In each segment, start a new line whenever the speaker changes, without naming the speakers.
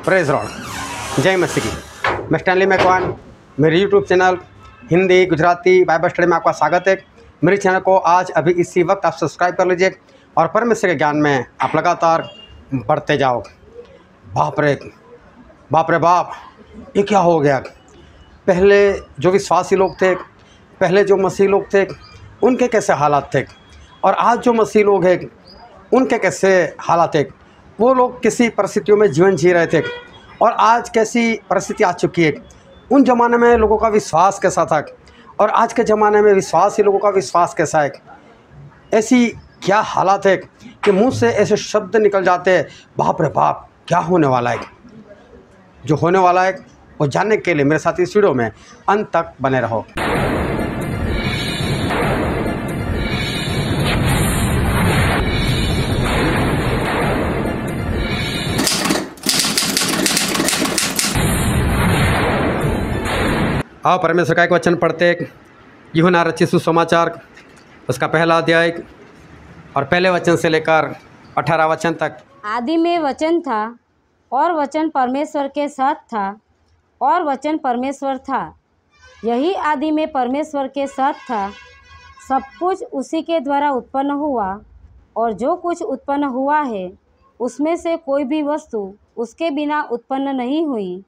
Praise Lord, जय मसीह की। मैं स्टैनली मैकवान, मेरे YouTube channel Hindi Gujarati Bible study में आपका स्वागत है। मेरे चैनल को आज अभी इसी वक्त आप सब्सक्राइब कर लीजिए और परमेश्वर के ज्ञान में आप लगातार बढ़ते जाओ। बाप रे बाप, ये क्या हो गया। पहले जो विश्वासी लोग थे, पहले जो मसीह लोग थे, उनके कैसे हालात थे, और आज जो मसीह लोग हैं उनके कैसे हालात थे। वो लोग किसी परिस्थितियों में जीवन जी रहे थे और आज कैसी परिस्थिति आ चुकी है। उन ज़माने में लोगों का विश्वास कैसा था और आज के ज़माने में विश्वासी लोगों का विश्वास कैसा है। ऐसी क्या हालात है कि मुंह से ऐसे शब्द निकल जाते हैं, बाप रे बाप, क्या होने वाला है। जो होने वाला है वो जानने के लिए मेरे साथ इस वीडियो में अंत तक बने रहो। आओ परमेश्वर का एक वचन पढ़ते। यूहन्ना रचित सुसमाचार उसका पहला अध्याय और पहले वचन से लेकर 18 वचन तक।
आदि में वचन था और वचन परमेश्वर के साथ था और वचन परमेश्वर था। यही आदि में परमेश्वर के साथ था। सब कुछ उसी के द्वारा उत्पन्न हुआ और जो कुछ उत्पन्न हुआ है उसमें से कोई भी वस्तु उसके बिना उत्पन्न नहीं हुई।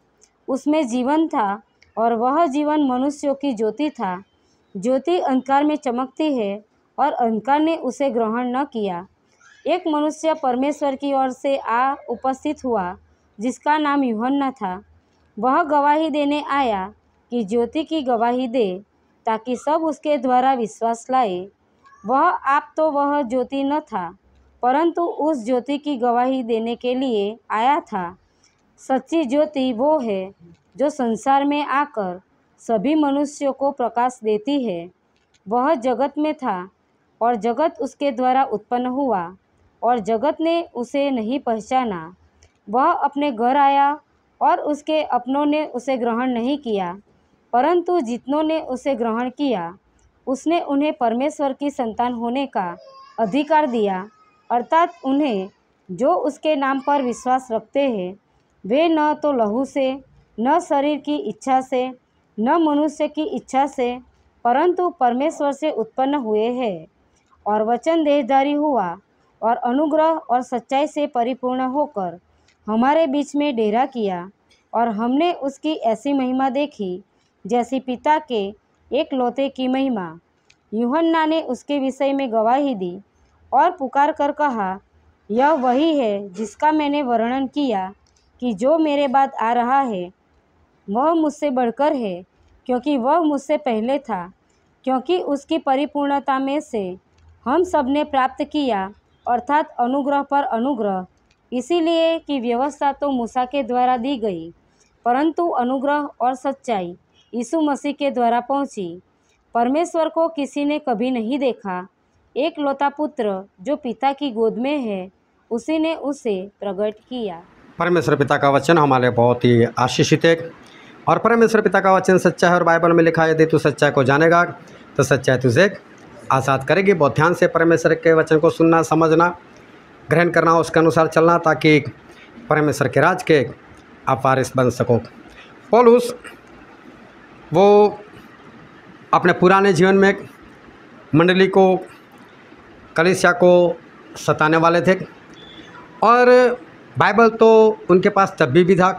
उसमें जीवन था और वह जीवन मनुष्यों की ज्योति था। ज्योति अंधकार में चमकती है और अंधकार ने उसे ग्रहण न किया। एक मनुष्य परमेश्वर की ओर से आ उपस्थित हुआ जिसका नाम यूहन्ना था। वह गवाही देने आया कि ज्योति की गवाही दे ताकि सब उसके द्वारा विश्वास लाए। वह ज्योति न था परंतु उस ज्योति की गवाही देने के लिए आया था। सच्ची ज्योति वो है जो संसार में आकर सभी मनुष्यों को प्रकाश देती है। वह जगत में था और जगत उसके द्वारा उत्पन्न हुआ और जगत ने उसे नहीं पहचाना। वह अपने घर आया और उसके अपनों ने उसे ग्रहण नहीं किया, परंतु जितनों ने उसे ग्रहण किया उसने उन्हें परमेश्वर की संतान होने का अधिकार दिया, अर्थात उन्हें जो उसके नाम पर विश्वास रखते हैं। वे न तो लहू से, न शरीर की इच्छा से, न मनुष्य की इच्छा से, परंतु परमेश्वर से उत्पन्न हुए हैं। और वचन देहधारी हुआ और अनुग्रह और सच्चाई से परिपूर्ण होकर हमारे बीच में डेरा किया, और हमने उसकी ऐसी महिमा देखी जैसी पिता के एक लौते की महिमा। यूहन्ना ने उसके विषय में गवाही दी और पुकार कर कहा, यह वही है जिसका मैंने वर्णन किया कि जो मेरे बाद आ रहा है वह मुझसे बढ़कर है, क्योंकि वह मुझसे पहले था। क्योंकि उसकी परिपूर्णता में से हम सब ने प्राप्त किया, अर्थात अनुग्रह पर अनुग्रह। इसीलिए कि व्यवस्था तो मूसा के द्वारा दी गई, परंतु अनुग्रह और सच्चाई यीशु मसीह के द्वारा पहुंची। परमेश्वर को किसी ने कभी नहीं देखा। एक लौता पुत्र जो पिता की गोद में है, उसी ने उसे प्रकट किया।
परमेश्वर पिता का वचन हमारे बहुत ही आशीषित है और परमेश्वर पिता का वचन सच्चा है। और बाइबल में लिखा है, यदि तू सच्चाई को जानेगा तो सच्चाई तुझे आज़ाद करेगी। बहुत ध्यान से परमेश्वर के वचन को सुनना, समझना, ग्रहण करना, उसके अनुसार चलना, ताकि परमेश्वर के राज के आप वारिस बन सको। पौलुस वो अपने पुराने जीवन में मंडली को, कलीसिया को सताने वाले थे और बाइबल तो उनके पास तब भी था,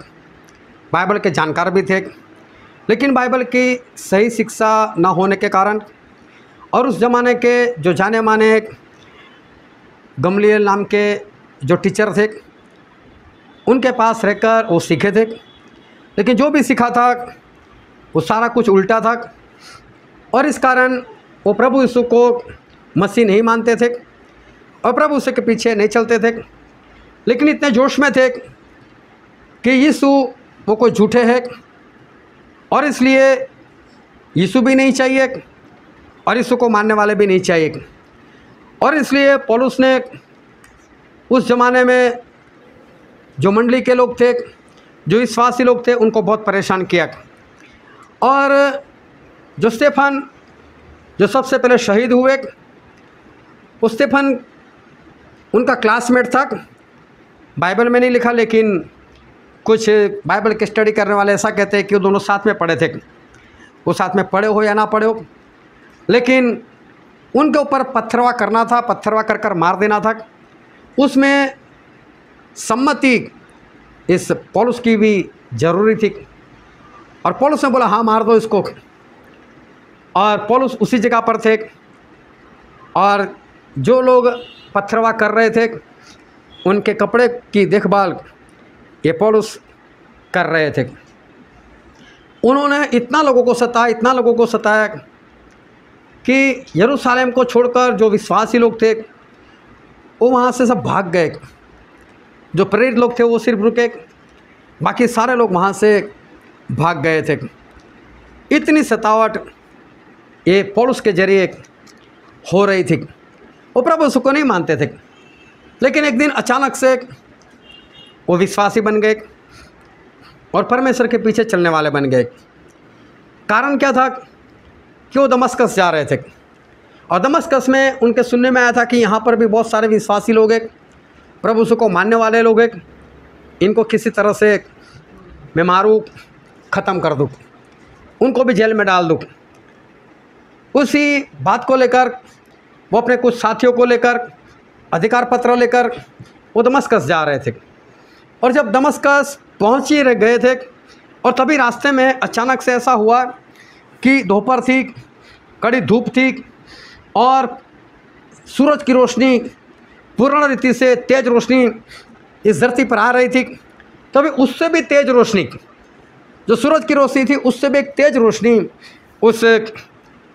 बाइबल के जानकार भी थे, लेकिन बाइबल की सही शिक्षा न होने के कारण और उस ज़माने के जो जाने माने गमलीएल नाम के जो टीचर थे उनके पास रहकर वो सीखे थे, लेकिन जो भी सीखा था वो सारा कुछ उल्टा था और इस कारण वो प्रभु यीशु को मसीह नहीं मानते थे और प्रभु यीशु के पीछे नहीं चलते थे। लेकिन इतने जोश में थे कि यीशु वो कोई झूठे है और इसलिए यीशु भी नहीं चाहिए और यीशु को मानने वाले भी नहीं चाहिए। और इसलिए पौलुस ने उस ज़माने में जो मंडली के लोग थे, जो विश्वासी लोग थे, उनको बहुत परेशान किया। और जो स्तेफन जो सबसे पहले शहीद हुए, वो स्तेफन उनका क्लासमेट था। बाइबल में नहीं लिखा, लेकिन कुछ बाइबल की स्टडी करने वाले ऐसा कहते हैं कि वो दोनों साथ में पढ़े थे। वो साथ में पढ़े हो या ना पढ़े हो, लेकिन उनके ऊपर पत्थरवा करना था, पत्थरवा कर कर मार देना था। उसमें सम्मति इस पौलुस की भी ज़रूरी थी। और पौलुस ने बोला हाँ मार दो इसको। और पौलुस उसी जगह पर थे और जो लोग पत्थरवा कर रहे थे उनके कपड़े की देखभाल ये पौलुस कर रहे थे। उन्होंने इतना लोगों को सताया, इतना लोगों को सताया कि यरूशलेम को छोड़कर जो विश्वासी लोग थे वो वहाँ से सब भाग गए। जो प्रेरित लोग थे वो सिर्फ रुके, बाकी सारे लोग वहाँ से भाग गए थे। इतनी सतावट ये पौलुस के जरिए हो रही थी। वो प्रभु यीशु को नहीं मानते थे, लेकिन एक दिन अचानक से वो विश्वासी बन गए और परमेश्वर के पीछे चलने वाले बन गए। कारण क्या था कि वो दमस्कस जा रहे थे और दमस्कस में उनके सुनने में आया था कि यहाँ पर भी बहुत सारे विश्वासी लोग हैं, प्रभु यीशु को मानने वाले लोग हैं, इनको किसी तरह से मैं मारूँ, ख़त्म कर दूँ, उनको भी जेल में डाल दूँ। उसी बात को लेकर वो अपने कुछ साथियों को लेकर अधिकार पत्र लेकर वो दमस्कस जा रहे थे। और जब दमस्कस पहुँच ही गए थे और तभी रास्ते में अचानक से ऐसा हुआ कि दोपहर थी, कड़ी धूप थी और सूरज की रोशनी पूर्ण रीति से तेज रोशनी इस धरती पर आ रही थी। तभी उससे भी तेज रोशनी, जो सूरज की रोशनी थी उससे भी एक तेज रोशनी उस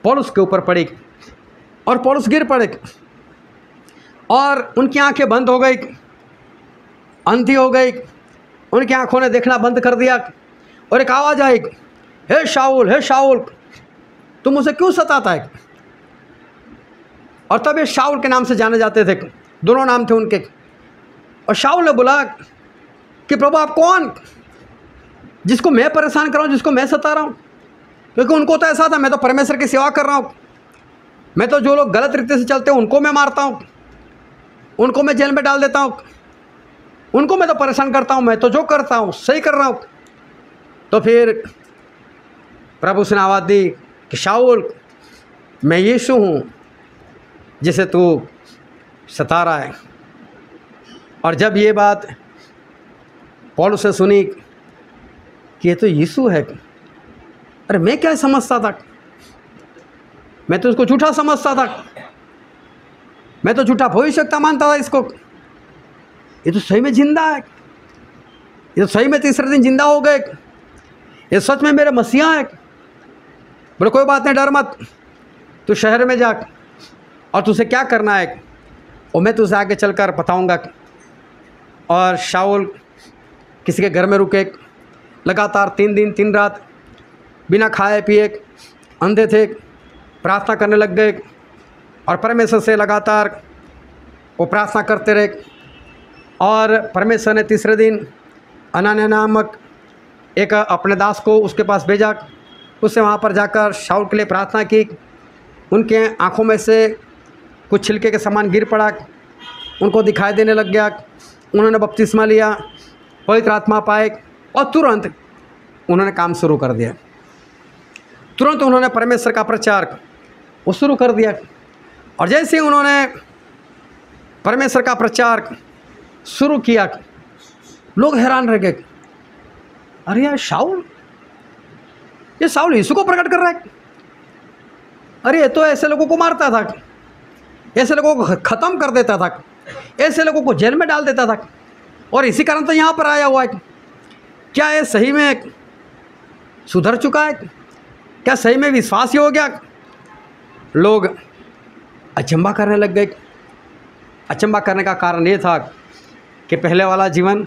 पौलुस के ऊपर पड़ी और पौलुस गिर पड़े और उनकी आंखें बंद हो गई, अंधी हो गई, उनकी आंखों ने देखना बंद कर दिया और एक आवाज़ आई, हे शाऊल, हे शाऊल, तुम मुझे क्यों सताता है। और तब ये शाऊल के नाम से जाने जाते थे, दोनों नाम थे उनके। और शाऊल ने बोला कि प्रभु आप कौन, जिसको मैं परेशान कर रहा हूँ, जिसको मैं सता रहा हूँ। क्योंकि उनको तो ऐसा था मैं तो परमेश्वर की सेवा कर रहा हूँ, मैं तो जो लोग गलत रीति से चलते हैं उनको मैं मारता हूँ, उनको मैं जेल में डाल देता हूँ, उनको मैं तो परेशान करता हूँ, मैं तो जो करता हूँ सही कर रहा हूँ। तो फिर प्रभु ने आवाज़ दी कि शाऊल मैं यीशु हूँ जिसे तू सता रहा है। और जब ये बात पौलुस से सुनी कि ये तो यीशु है, अरे मैं क्या समझता था, मैं तो इसको झूठा समझता था, मैं तो झूठा भविष्यवक्ता मानता था इसको। ये तो सही में जिंदा है, ये तो सही में तीसरे दिन जिंदा हो गए, ये सच में मेरे मसीहा है। बोले कोई बात नहीं, डर मत, तू शहर में जा और तुझे क्या करना है और मैं तुझे आगे चलकर बताऊंगा। और शाऊल किसी के घर में रुके, लगातार 3 दिन 3 रात बिना खाए पिए अंधे थे, प्रार्थना करने लग गए और परमेश्वर से लगातार वो प्रार्थना करते रहे। और परमेश्वर ने तीसरे दिन अनान्या नामक एक अपने दास को उसके पास भेजा, उससे वहाँ पर जाकर शाऊल के लिए प्रार्थना की। उनके आँखों में से कुछ छिलके के समान गिर पड़ा, उनको दिखाई देने लग गया, उन्होंने बपतिस्मा लिया, पवित्र आत्मा पाए और तुरंत उन्होंने काम शुरू कर दिया। तुरंत उन्होंने परमेश्वर का प्रचार वो शुरू कर दिया। और जैसे ही उन्होंने परमेश्वर का प्रचार शुरू किया, लोग हैरान रह गए, अरे यार शाऊल, ये शाऊल यीशु को प्रकट कर रहा है। अरे ये तो ऐसे लोगों को मारता था, ऐसे लोगों को ख़त्म कर देता था, ऐसे लोगों को जेल में डाल देता था, और इसी कारण तो यहाँ पर आया हुआ है। क्या ये सही में सुधर चुका है? क्या सही में विश्वासी हो गया? लोग अचंभा करने लग गए। अचंभा करने का कारण ये था कि पहले वाला जीवन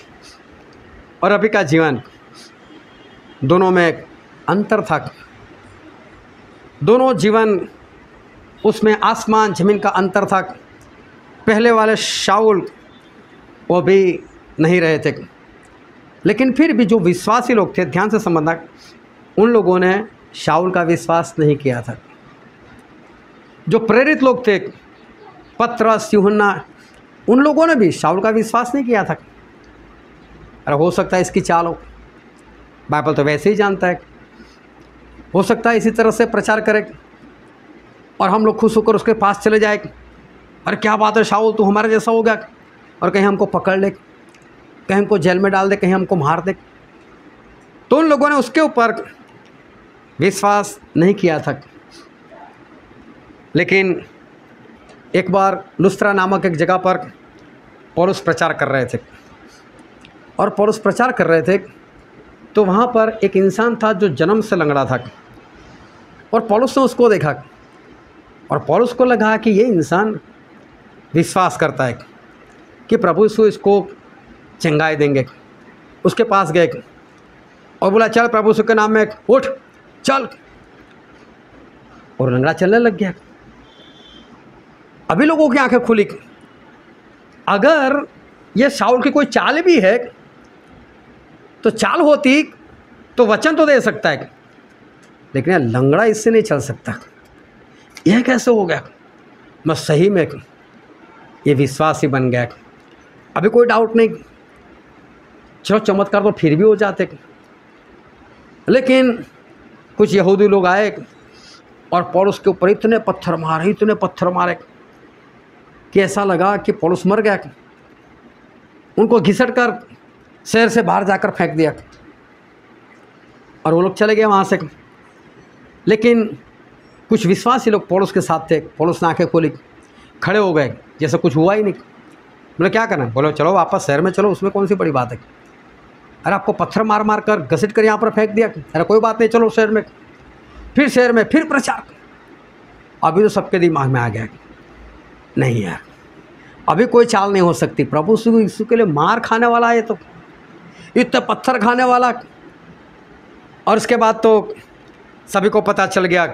और अभी का जीवन दोनों में अंतर था। दोनों जीवन, उसमें आसमान ज़मीन का अंतर था। पहले वाले शाऊल वो भी नहीं रहे थे, लेकिन फिर भी जो विश्वासी लोग थे, ध्यान से समझना, उन लोगों ने शाऊल का विश्वास नहीं किया था। जो प्रेरित लोग थे, पतरस, यूहन्ना, उन लोगों ने भी शाऊल का विश्वास नहीं किया था। अरे हो सकता है इसकी चाल हो, बाइबल तो वैसे ही जानता है। हो सकता है इसी तरह से प्रचार करे और हम लोग खुश होकर उसके पास चले जाए, अरे क्या बात है शाऊल, तू हमारे जैसा हो गया, और कहीं हमको पकड़ ले, कहीं हमको जेल में डाल दे, कहीं हमको मार दे। तो उन लोगों ने उसके ऊपर विश्वास नहीं किया था। लेकिन एक बार लुस्त्रा नामक एक जगह पर पौलुस प्रचार कर रहे थे, और पौलुस प्रचार कर रहे थे तो वहाँ पर एक इंसान था जो जन्म से लंगड़ा था, और पौलुस ने उसको देखा और पौलुस को लगा कि ये इंसान विश्वास करता है कि प्रभु यीशु इसको चंगाई देंगे। उसके पास गए और बोला, चल प्रभु यीशु के नाम में उठ चल, और लंगड़ा चलने लग गया। अभी लोगों की आंखें खुली। अगर ये शाऊल की कोई चाल भी है तो चाल होती तो वचन तो दे सकता है, लेकिन यार लंगड़ा इससे नहीं चल सकता। यह कैसे हो गया? मैं सही में ये विश्वास ही बन गया। अभी कोई डाउट नहीं, चलो चमत्कार तो फिर भी हो जाते, लेकिन कुछ यहूदी लोग आए और पौलुस के ऊपर इतने पत्थर मारे कि ऐसा लगा कि पौलुस मर गया। उनको घिसट कर शहर से बाहर जाकर फेंक दिया और वो लोग चले गए वहाँ से। लेकिन कुछ विश्वासी लोग पौलुस के साथ थे। पौलुस ने आंखें खोली, खड़े हो गए जैसे कुछ हुआ ही नहीं। बोले क्या करना है? बोलो चलो वापस शहर में चलो, उसमें कौन सी बड़ी बात है। अरे आपको पत्थर मार मार कर घसीट कर यहाँ पर फेंक दिया, अरे कोई बात नहीं, चलो शहर में फिर प्रचार। अभी तो सबके दिमाग में आ गया नहीं यार, अभी कोई चाल नहीं हो सकती। प्रभु यीशु के लिए मार खाने वाला है, तो इतने पत्थर खाने वाला। और उसके बाद तो सभी को पता चल गया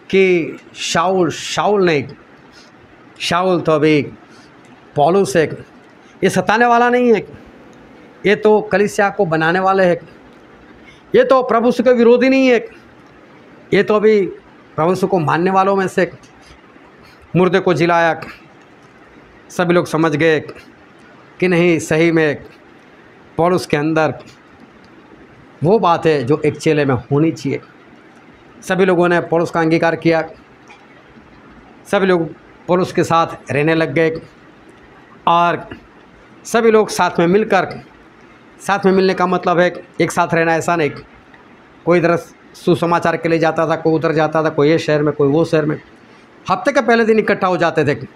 कि शाऊल नहीं, शाऊल तो अभी पौलुस है, ये सताने वाला नहीं है, ये तो कलीसिया को बनाने वाले हैं, ये तो प्रभु यीशु के विरोधी नहीं है, ये तो अभी प्रभु यीशु को मानने वालों में से मुर्दे को जिलाया। सभी लोग समझ गए कि नहीं, सही में पौलुस के अंदर वो बात है जो एक चेले में होनी चाहिए। सभी लोगों ने पौलुस का अंगीकार किया, सभी लोग पौलुस के साथ रहने लग गए, और सभी लोग साथ में मिलने का मतलब है एक साथ रहना, ऐसा नहीं कोई इधर सुसमाचार के लिए जाता था, कोई उधर जाता था, कोई ये शहर में, कोई वो शहर में। हफ्ते के पहले दिन इकट्ठा हो जाते थे।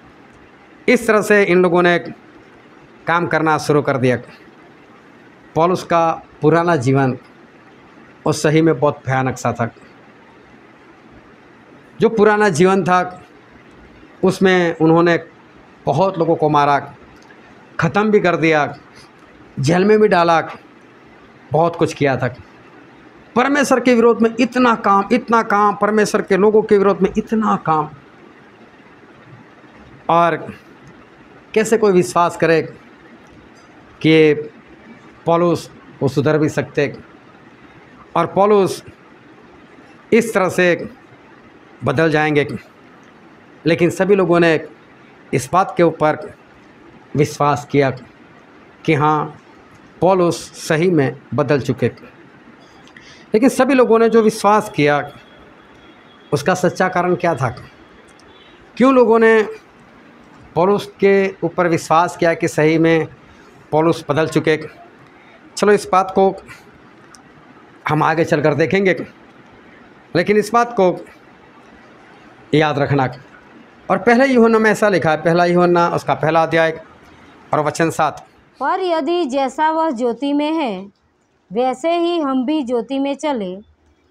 इस तरह से इन लोगों ने काम करना शुरू कर दिया। पौलुस का पुराना जीवन और सही में बहुत भयानक सा था। जो पुराना जीवन था उसमें उन्होंने बहुत लोगों को मारा, ख़त्म भी कर दिया, जेल में भी डाला, बहुत कुछ किया था। परमेश्वर के विरोध में इतना काम, परमेश्वर के लोगों के विरोध में इतना काम। और कैसे कोई विश्वास करे कि पौलुस वो सुधर भी सकते, और पौलुस इस तरह से बदल जाएंगे। लेकिन सभी लोगों ने इस बात के ऊपर विश्वास किया कि हाँ, पौलुस सही में बदल चुके। लेकिन सभी लोगों ने जो विश्वास किया उसका सच्चा कारण क्या था? क्यों लोगों ने पौलुस के ऊपर विश्वास किया कि सही में पौलुस बदल चुके? चलो इस बात को हम आगे चलकर देखेंगे, लेकिन इस बात को याद रखना। और पहले यूहन्ना में ऐसा लिखा है, पहला यूहन्ना उसका पहला अध्याय और वचन 7।
पर यदि जैसा वह ज्योति में है वैसे ही हम भी ज्योति में चले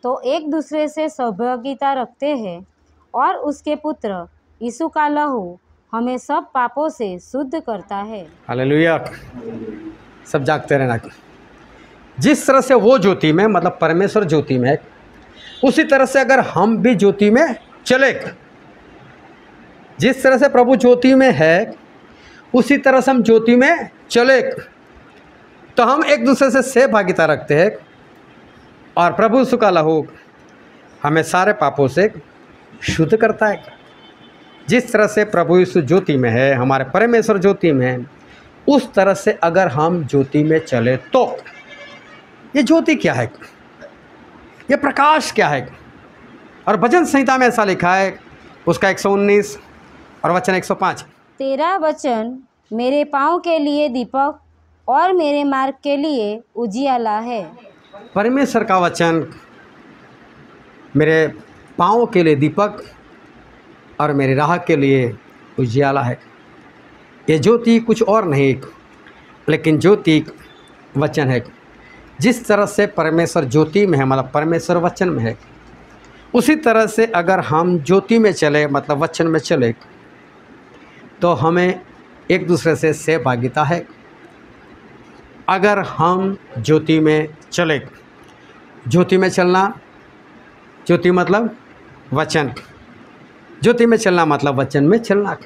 तो एक दूसरे से सौभाग्यता रखते हैं, और उसके पुत्र यीशु का लहू हमें सब पापों से शुद्ध करता है।
हालेलुया। सब जागते रहना। जिस तरह से वो ज्योति में, मतलब परमेश्वर ज्योति में है, उसी तरह से अगर हम भी ज्योति में चले, जिस तरह से प्रभु ज्योति में है उसी तरह से हम ज्योति में चले, तो हम एक दूसरे से सहभागिता रखते हैं, और प्रभु यीशु का लहू हमें सारे पापों से शुद्ध करता है। जिस तरह से प्रभु यीशु ज्योति में है, हमारे परमेश्वर ज्योति में है, उस तरह से अगर हम ज्योति में चले तो ये ज्योति क्या है, ये प्रकाश क्या है। और भजन संहिता में ऐसा लिखा है, उसका 119 और वचन 105,
तेरा वचन मेरे पाँव के लिए दीपक और मेरे मार्ग के लिए उजियाला है।
परमेश्वर का वचन मेरे पाँव के लिए दीपक और मेरी राह के लिए उजियाला है। ये ज्योति कुछ और नहीं, लेकिन ज्योति वचन है। जिस तरह से परमेश्वर ज्योति में है, मतलब परमेश्वर वचन में है, उसी तरह से अगर हम ज्योति में चले, मतलब वचन में चले, तो हमें एक दूसरे से सहभागिता है। अगर हम ज्योति में चले, ज्योति में चलना, ज्योति मतलब वचन, ज्योति में चलना मतलब वचन में चलना।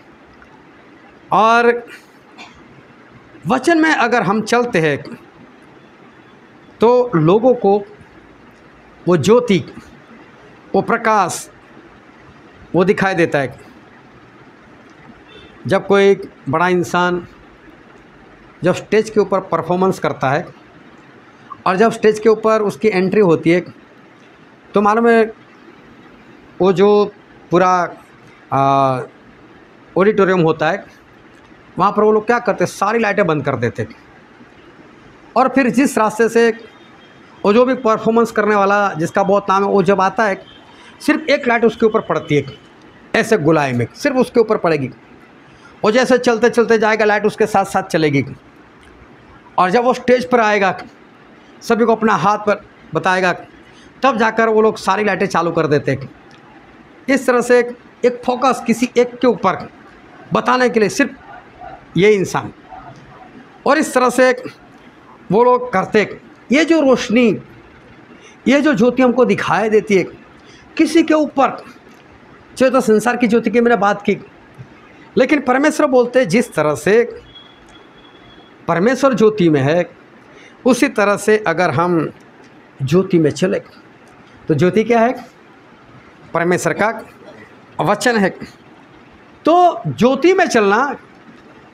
और वचन में अगर हम चलते हैं तो लोगों को वो ज्योति, वो प्रकाश, वो दिखाई देता है। जब कोई बड़ा इंसान जब स्टेज के ऊपर परफॉर्मेंस करता है और जब स्टेज के ऊपर उसकी एंट्री होती है, तो मालूम है वो जो पूरा ऑडिटोरियम होता है, वहाँ पर वो लोग क्या करते, सारी लाइटें बंद कर देते और फिर जिस रास्ते से वो जो भी परफॉर्मेंस करने वाला जिसका बहुत नाम है, वो जब आता है, सिर्फ एक लाइट उसके ऊपर पड़ती है, ऐसे गुलाई में सिर्फ उसके ऊपर पड़ेगी। और जैसे चलते चलते जाएगा, लाइट उसके साथ साथ चलेगी। और जब वो स्टेज पर आएगा, सभी को अपना हाथ पर बताएगा, तब जाकर वो लोग सारी लाइटें चालू कर देते हैं। इस तरह से एक फोकस किसी एक के ऊपर बताने के लिए सिर्फ ये इंसान, और इस तरह से वो लोग करते। ये जो रोशनी, ये जो ज्योति हमको दिखाई देती है किसी के ऊपर, चाहे तो संसार की ज्योति की मैंने बात की, लेकिन परमेश्वर बोलते जिस तरह से परमेश्वर ज्योति में है, उसी तरह से अगर हम ज्योति में चले तो ज्योति क्या है, परमेश्वर का वचन है। तो ज्योति में चलना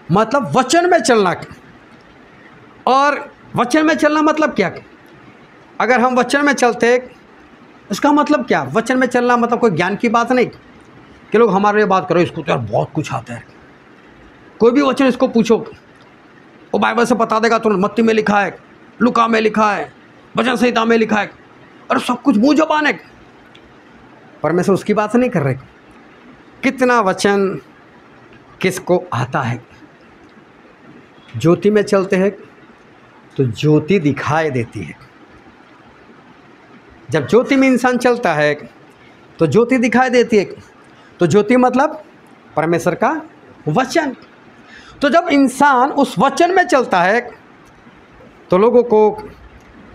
मतलब वचन में चलना, और वचन में चलना मतलब क्या, अगर हम वचन में चलते, इसका मतलब क्या, वचन में चलना मतलब कोई ज्ञान की बात नहीं कि लोग हमारे लिए बात करो, इसको तो यार बहुत कुछ आता है, कोई भी वचन इसको पूछो वो बाइबल से बता देगा, तुरंत मत्ती में लिखा है, लुका में लिखा है, भजन संहिता में लिखा है, और सब कुछ मुँह ज़बान है। परमेश्वर उसकी बात नहीं कर रहे। कितना वचन किसको आता है। ज्योति में चलते हैं तो ज्योति दिखाई देती है। जब ज्योति में इंसान चलता है तो ज्योति दिखाई देती है। तो ज्योति मतलब परमेश्वर का वचन। तो जब इंसान उस वचन में चलता है तो लोगों को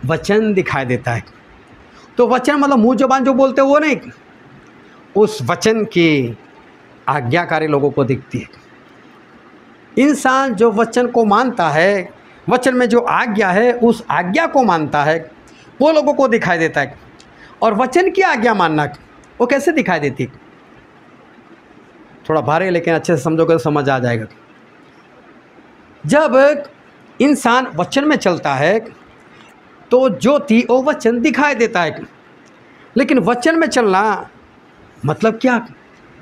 वचन दिखाई देता है। तो वचन मतलब मुँह ज़बान जो बोलते हैं वो नहीं, उस वचन की आज्ञाकारी लोगों को दिखती है। इंसान जो वचन को मानता है, वचन में जो आज्ञा है उस आज्ञा को मानता है, वो लोगों को दिखाई देता है। और वचन की आज्ञा मानना वो कैसे दिखाई देती है, थोड़ा भारी है लेकिन अच्छे से समझोगे तो समझ आ जाएगा। जब इंसान वचन में चलता है तो ज्योति और वचन दिखाई देता है। लेकिन वचन में चलना मतलब क्या,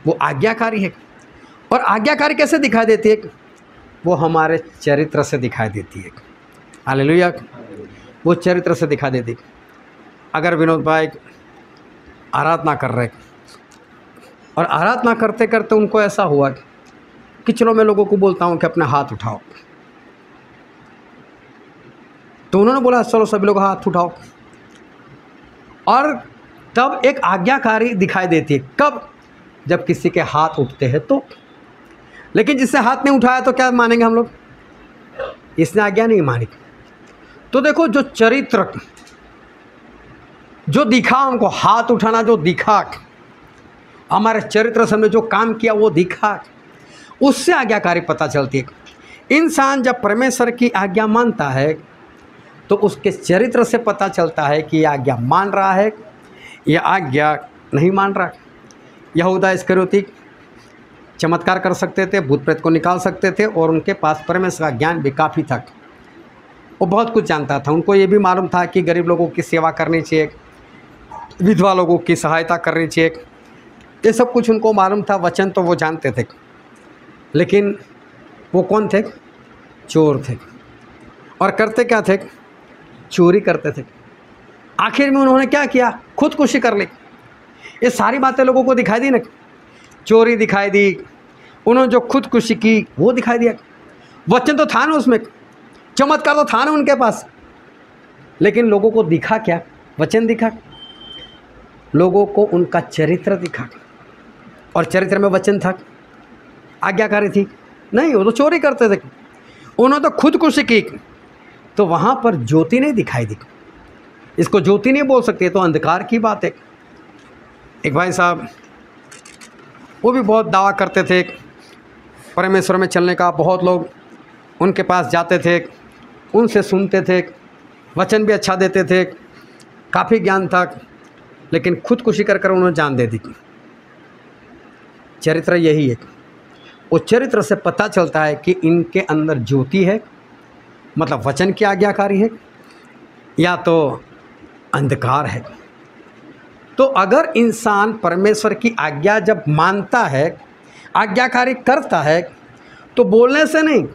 वो आज्ञाकारी है। और आज्ञाकारी कैसे दिखाई देती है, वो हमारे चरित्र से दिखाई देती है। हालेलुया, वो चरित्र से दिखाई देती है। अगर विनोद भाई आराधना कर रहे और आराधना करते करते उनको ऐसा हुआ कि चलो मैं लोगों को बोलता हूँ कि अपना हाथ उठाओ, तो उन्होंने बोला चलो सभी लोग हाथ उठाओ, और तब एक आज्ञाकारी दिखाई देती है। कब, जब किसी के हाथ उठते हैं तो। लेकिन जिससे हाथ नहीं उठाया तो क्या मानेंगे हम लोग, इसने आज्ञा नहीं मानी। तो देखो जो चरित्र जो दिखा, हमको हाथ उठाना जो दिखा, हमारे चरित्र से हमने जो काम किया वो दिखा, उससे आज्ञाकारी पता चलती है। इंसान जब परमेश्वर की आज्ञा मानता है तो उसके चरित्र से पता चलता है कि यह आज्ञा मान रहा है या आज्ञा नहीं मान रहा। यहूदा इस्करियोती चमत्कार कर सकते थे, भूत प्रेत को निकाल सकते थे, और उनके पास परमेश्वर का ज्ञान भी काफ़ी था। वो बहुत कुछ जानता था। उनको ये भी मालूम था कि गरीब लोगों की सेवा करनी चाहिए, विधवा लोगों की सहायता करनी चाहिए, ये सब कुछ उनको मालूम था। वचन तो वो जानते थे, लेकिन वो कौन थे? चोर थे। और करते क्या थे? चोरी करते थे। आखिर में उन्होंने क्या किया? खुदकुशी कर ली। ये सारी बातें लोगों को दिखाई दी ना, चोरी दिखाई दी, उन्होंने जो खुदकुशी की वो दिखाई दिया। वचन तो था ना उसमें, चमत्कार तो था ना उनके पास, लेकिन लोगों को दिखा क्या? वचन दिखा, लोगों को उनका चरित्र दिखा। और चरित्र में वचन था, आज्ञाकारी थी? नहीं, वो तो चोरी करते थे। उन्होंने तो खुदकुशी की, तो वहाँ पर ज्योति नहीं दिखाई दी। इसको ज्योति नहीं बोल सकते, तो अंधकार की बात है। एक भाई साहब, वो भी बहुत दावा करते थे परमेश्वर में चलने का। बहुत लोग उनके पास जाते थे, उनसे सुनते थे, वचन भी अच्छा देते थे, काफ़ी ज्ञान था, लेकिन खुदकुशी कर कर उन्होंने जान दे दी। चरित्र यही है। वो चरित्र से पता चलता है कि इनके अंदर ज्योति है, मतलब वचन की आज्ञाकारी है, या तो अंधकार है। तो अगर इंसान परमेश्वर की आज्ञा जब मानता है, आज्ञाकारी करता है, तो बोलने से नहीं,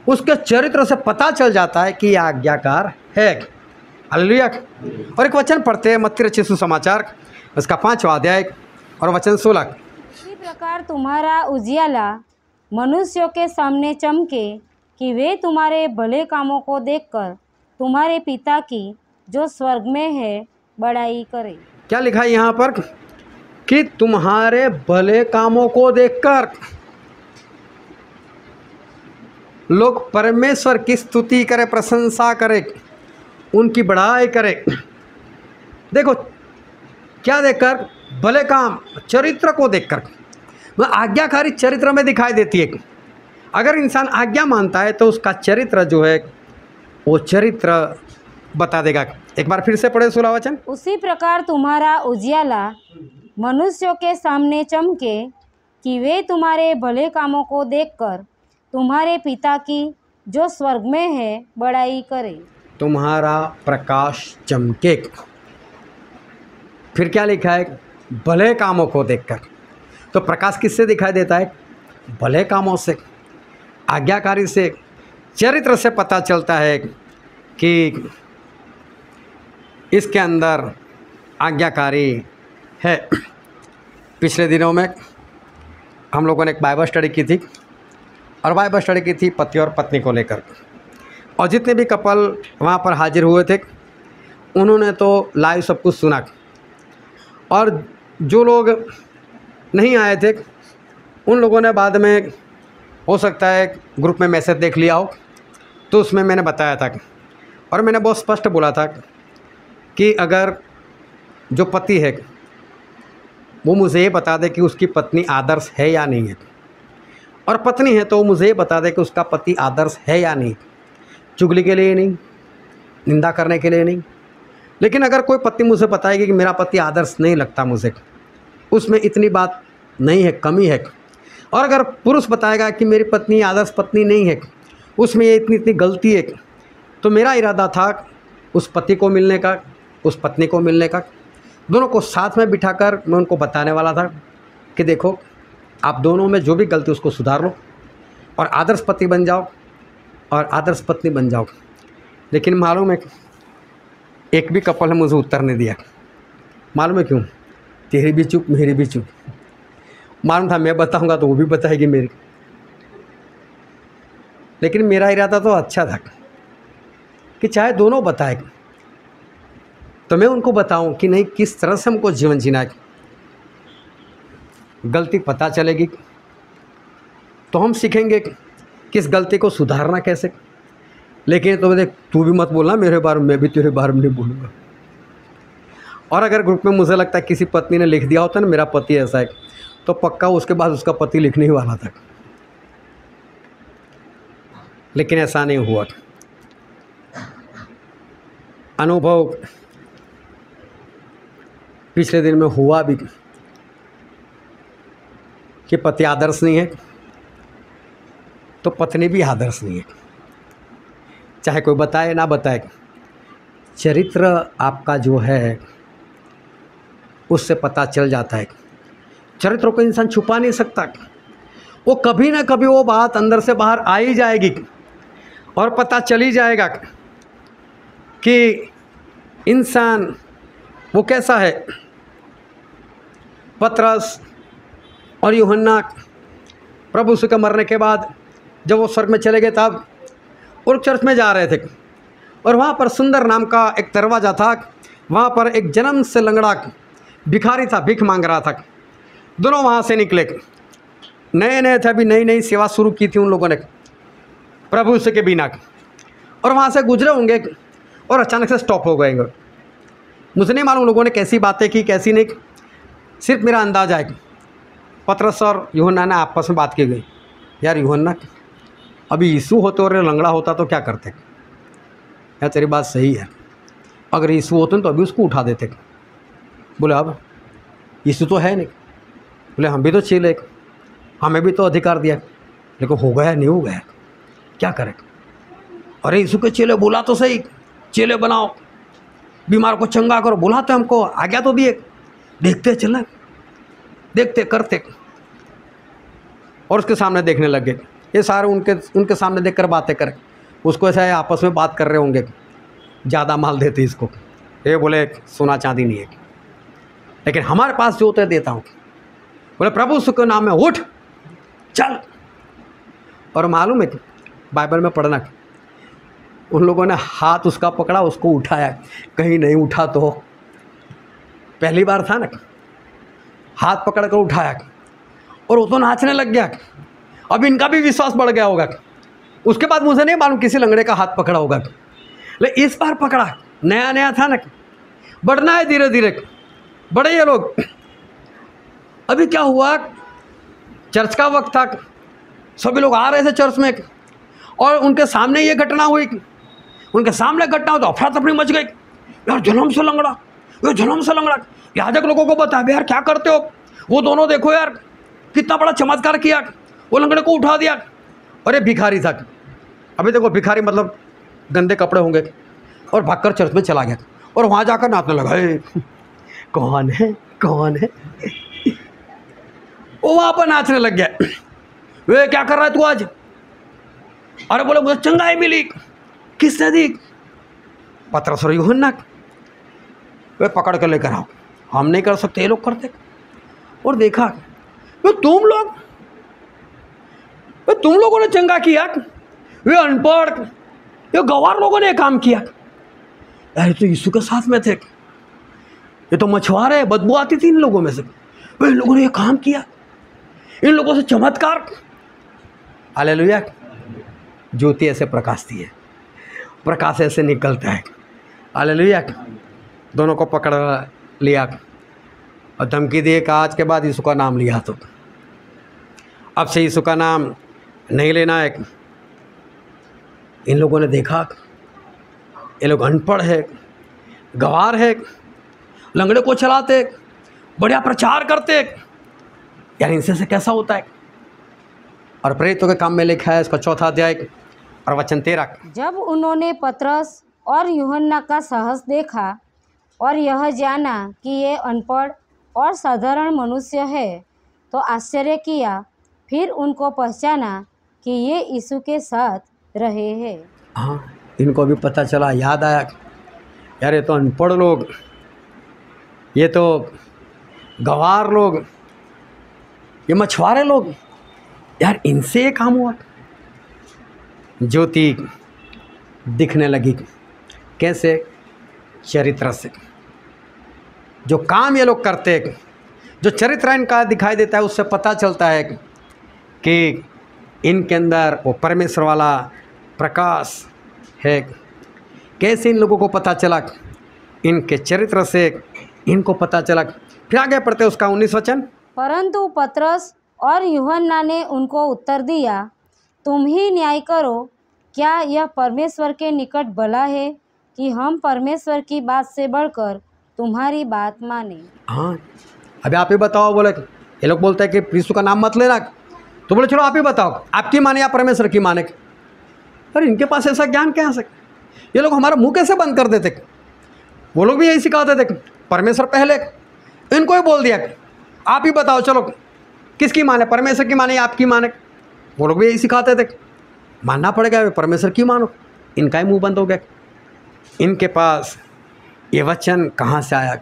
उसके चरित्र से पता चल जाता है कि यह आज्ञाकार है। हालेलुया। और एक वचन पढ़ते हैं मत्ती रचित सुसमाचार, उसका 5वां अध्याय और वचन 16।
इसी प्रकार तुम्हारा उजियाला मनुष्यों के सामने चमके, कि वे तुम्हारे भले कामों को देखकर तुम्हारे पिता की जो स्वर्ग में है बड़ाई करें।
क्या लिखा है यहाँ पर? कि तुम्हारे भले कामों को देखकर लोग परमेश्वर की स्तुति करें, प्रशंसा करें, उनकी बड़ाई करें। देखो क्या देखकर? भले काम, चरित्र को देखकर। वह आज्ञाकारी चरित्र में दिखाई देती है। अगर इंसान आज्ञा मानता है तो उसका चरित्र जो है वो चरित्र बता देगा। एक बार फिर से पढ़े 16 वचन।
उसी प्रकार तुम्हारा उजियाला मनुष्यों के सामने चमके, कि वे तुम्हारे भले कामों को देखकर तुम्हारे पिता की जो स्वर्ग में है बड़ाई करे।
तुम्हारा प्रकाश चमके। फिर क्या लिखा है? भले कामों को देखकर। तो प्रकाश किससे दिखाई देता है? भले कामों से, आज्ञाकारी से, चरित्र से पता चलता है कि इसके अंदर आज्ञाकारी है। पिछले दिनों में हम लोगों ने एक बाइबल स्टडी की थी, और बाइबल स्टडी की थी पति और पत्नी को लेकर। और जितने भी कपल वहाँ पर हाजिर हुए थे उन्होंने तो लाइव सब कुछ सुना, और जो लोग नहीं आए थे उन लोगों ने बाद में हो सकता है ग्रुप में मैसेज देख लिया हो, तो उसमें मैंने बताया था, और मैंने बहुत स्पष्ट बोला था कि अगर जो पति है वो मुझे ये बता दे कि उसकी पत्नी आदर्श है या नहीं है, और पत्नी है तो वो मुझे ये बता दे कि उसका पति आदर्श है या नहीं, चुगली के लिए नहीं, निंदा करने के लिए नहीं। लेकिन अगर कोई पत्नी मुझे बताएगी कि मेरा पति आदर्श नहीं लगता मुझे, उसमें इतनी बात नहीं है, कमी है, और अगर पुरुष बताएगा कि मेरी पत्नी आदर्श पत्नी नहीं है, उसमें ये इतनी इतनी गलती है, तो मेरा इरादा था उस पति को मिलने का, उस पत्नी को मिलने का, दोनों को साथ में बिठाकर मैं उनको बताने वाला था कि देखो आप दोनों में जो भी गलती उसको सुधार लो और आदर्श पति बन जाओ और आदर्श पत्नी बन जाओ। लेकिन मालूम है एक भी कपल ने मुझे उत्तर नहीं दिया। मालूम है क्यों? तेरी भी चुप, मेरी भी चुप। मालूम था मैं बताऊंगा तो वो भी बताएगी मेरी, लेकिन मेरा इरादा तो अच्छा था कि चाहे दोनों बताए तो मैं उनको बताऊं कि नहीं, किस तरह से हमको जीवन जीना है। गलती पता चलेगी तो हम सीखेंगे किस गलती को सुधारना कैसे। लेकिन तो देख, तू भी मत बोलना मेरे बारे में, मैं भी तेरे बारे में नहीं बोलूँगा। और अगर ग्रुप में मुझे लगता है किसी पत्नी ने लिख दिया होता ना मेरा पति ऐसा है, तो पक्का उसके बाद उसका पति लिखने ही वाला था, लेकिन ऐसा नहीं हुआ। अनुभव पिछले दिन में हुआ भी। कि पति आदर्श नहीं है तो पत्नी भी आदर्श नहीं है, चाहे कोई बताए ना बताए। चरित्र आपका जो है उससे पता चल जाता है। चरित्र को इंसान छुपा नहीं सकता, वो कभी ना कभी वो बात अंदर से बाहर आ ही जाएगी और पता चल ही जाएगा कि इंसान वो कैसा है। पतरस और यूहन्ना प्रभु यीशु के मरने के बाद जब वो स्वर्ग में चले गए तब और चर्च में जा रहे थे और वहाँ पर सुंदर नाम का एक दरवाज़ा था। वहाँ पर एक जन्म से लंगड़ा भिखारी था, भीख मांग रहा था। दोनों वहाँ से निकले, नए नए थे, अभी नई नई सेवा शुरू की थी उन लोगों ने प्रभु यीशु के बिना, और वहाँ से गुजरे होंगे और अचानक से स्टॉप हो गए। मुझे नहीं मालूम लोगों ने कैसी बातें की कैसी नहीं, सिर्फ मेरा अंदाज़ा है। पतरस और यूहन्ना ने आपस में बात की गई, यार यूहन्ना अभी यीशु होते और लंगड़ा होता तो क्या करते? यार तेरी बात सही है, अगर यीशु होते तो अभी उसको उठा देते। बोले अब यीशु तो है नहीं। बोले हम भी तो चेले, हमें भी तो अधिकार दिया, लेकिन हो गया नहीं हो गया, क्या करें? अरे यीशु के चेले बोला तो सही, चेले बनाओ, बीमार को चंगा करो, बुलाते हमको, आज्ञा तो दिए, देखते चले, देखते करते। और उसके सामने देखने लग गए। ये सारे उनके सामने देखकर बातें करें, उसको ऐसा है आपस में बात कर रहे होंगे, ज़्यादा माल देते इसको। ये बोले सोना चांदी नहीं है, लेकिन हमारे पास जो होता है देता हूँ। बोले प्रभु यीशु के नाम में उठ चल। और मालूम है बाइबल में पढ़ना, उन लोगों ने हाथ उसका पकड़ा, उसको उठाया, कहीं नहीं उठा तो पहली बार था ना, हाथ पकड़ कर उठाया और वो तो नाचने लग गया। अब इनका भी विश्वास बढ़ गया होगा। उसके बाद मुझे नहीं मालूम किसी लंगड़े का हाथ पकड़ा होगा, लेकिन इस बार पकड़ा, नया नया था ना, बढ़ना है धीरे धीरे, बड़े ये लोग। अभी क्या हुआ, चर्च का वक्त था, सभी लोग आ रहे थे चर्च में और उनके सामने ये घटना हुई। उनके सामने घटना हो तो अफरा तफरी मच गई, यार जन्म से लंगड़ा, ये जन्म से लंगड़ा। याजक लोगों को बता, यार क्या करते हो? वो दोनों देखो यार कितना बड़ा चमत्कार किया, वो लंगड़े को उठा दिया। अरे भिखारी था, अभी देखो भिखारी मतलब गंदे कपड़े होंगे, और भागकर चर्च में चला गया और वहाँ जाकर नाचने लगा, कौन है कौन है? वो वहाँ पर नाचने लग गया। वे क्या कर रहा है तू आज? अरे बोले मुझे चंगाई मिली। किसने दी? पतरस और यूहन्ना। वे पकड़ कर लेकर आओ, हम नहीं कर सकते, ये लोग करते। और देखा वे तुम लोगों ने चंगा किया, वे अनपढ़, ये गवार लोगों ने काम किया। अरे तो यीशु के साथ में थे, ये तो मछुआरे है, बदबू आती थी इन लोगों में से, वे लोगों ने ये काम किया, इन लोगों से चमत्कार। हालेलुया। ज्योति ऐसे प्रकाशती है, प्रकाश ऐसे निकलता है। हालेलुया। दोनों को पकड़ लिया और धमकी दिए कि आज के बाद यीशु का नाम लिया तो अब से यीशु का नाम नहीं लेना है। इन लोगों ने देखा ये लोग अनपढ़ है, गंवार है, लंगड़े को चलाते, बढ़िया प्रचार करते, यार इनसे से कैसा होता है? और प्रेरितों के काम में लिखा है इसका 4 अध्याय और वचन 13।
जब उन्होंने पतरस और यूहन्ना का साहस देखा और यह जाना कि ये अनपढ़ और साधारण मनुष्य है तो आश्चर्य किया, फिर उनको पहचाना कि ये यीशु के साथ रहे हैं।
हाँ, इनको भी पता चला, याद आया, यार ये तो अनपढ़ लोग, ये तो गंवार लोग, ये मछुआरे लोग, यार इनसे ये काम हुआ। ज्योति दिखने लगी। कैसे? चरित्र से। जो काम ये लोग करते हैं, जो चरित्र इनका दिखाई देता है, उससे पता चलता है कि इनके अंदर वो परमेश्वर वाला प्रकाश है। कैसे इन लोगों को पता चला? इनके चरित्र से इनको पता चला। फिर आगे पढ़ते उसका 19 वचन।
परंतु पतरस और यूहन्ना ने उनको उत्तर दिया, तुम ही न्याय करो, क्या यह परमेश्वर के निकट भला है कि हम परमेश्वर की बात से बढ़कर तुम्हारी बात माने?
हाँ, अभी आप ही बताओ। बोले ये लोग बोलते हैं कि यीशु का नाम मत लेना, तो बोले चलो आप ही बताओ आपकी माने या परमेश्वर की माने। अरे इनके पास ऐसा ज्ञान कहाँ से, ये लोग हमारा मुंह कैसे बंद कर देते। वो लोग भी यही सिखाते थे, परमेश्वर पहले, इनको ही बोल दिया आप ही बताओ चलो किसकी माने, परमेश्वर की माने या आपकी माने। वो लोग भी यही सिखाते थे, मानना पड़ेगा परमेश्वर की मानो। इनका ही मुंह बंद हो गया। इनके पास ये वचन कहाँ से आया,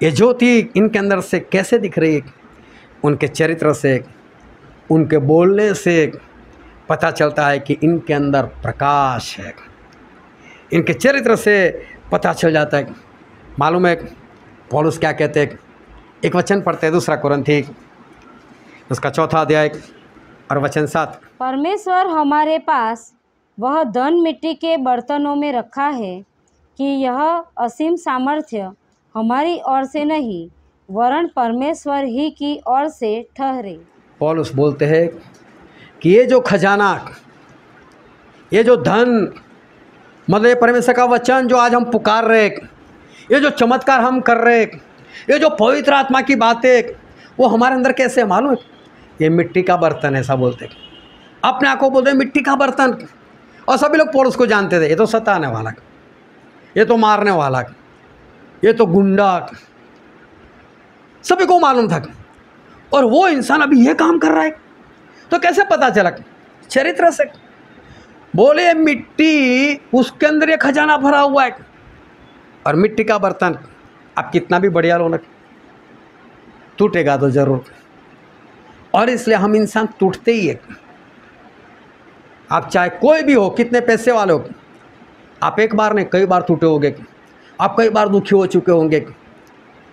ये ज्योति इनके अंदर से कैसे दिख रही है। उनके चरित्र से, उनके बोलने से पता चलता है कि इनके अंदर प्रकाश है। इनके चरित्र से पता चल जाता है। मालूम है पौलुस क्या कहते हैं, एक वचन पढ़ते हैं 2 कुरिन्थी उसका 4 अध्याय और वचन 7।
परमेश्वर हमारे पास वह धन मिट्टी के बर्तनों में रखा है कि यह असीम सामर्थ्य हमारी ओर से नहीं वरन परमेश्वर ही की ओर से ठहरे।
पौलुस बोलते हैं कि ये जो खजाना, ये जो धन, मतलब ये परमेश्वर का वचन जो आज हम पुकार रहे, ये जो चमत्कार हम कर रहे, ये जो पवित्र आत्मा की बातें, वो हमारे अंदर कैसे है मालूम है, ये मिट्टी का बर्तन है। ऐसा बोलते हैं, अपने आप को बोलते हैं मिट्टी का बर्तन। और सभी लोग पौलुस को जानते थे, ये तो सताने वाला, ये तो मारने वाला, ये तो गुंडा, सभी को मालूम था। और वो इंसान अभी ये काम कर रहा है, तो कैसे पता चला? चरित्र से। बोले मिट्टी, उसके अंदर ये खजाना भरा हुआ है। और मिट्टी का बर्तन, आप कितना भी बढ़िया लो ना, टूटेगा तो जरूर। और इसलिए हम इंसान टूटते ही है। आप चाहे कोई भी हो, कितने पैसे वाले हो, आप एक बार नहीं कई बार टूटे होंगे। आप कई बार दुखी हो चुके होंगे,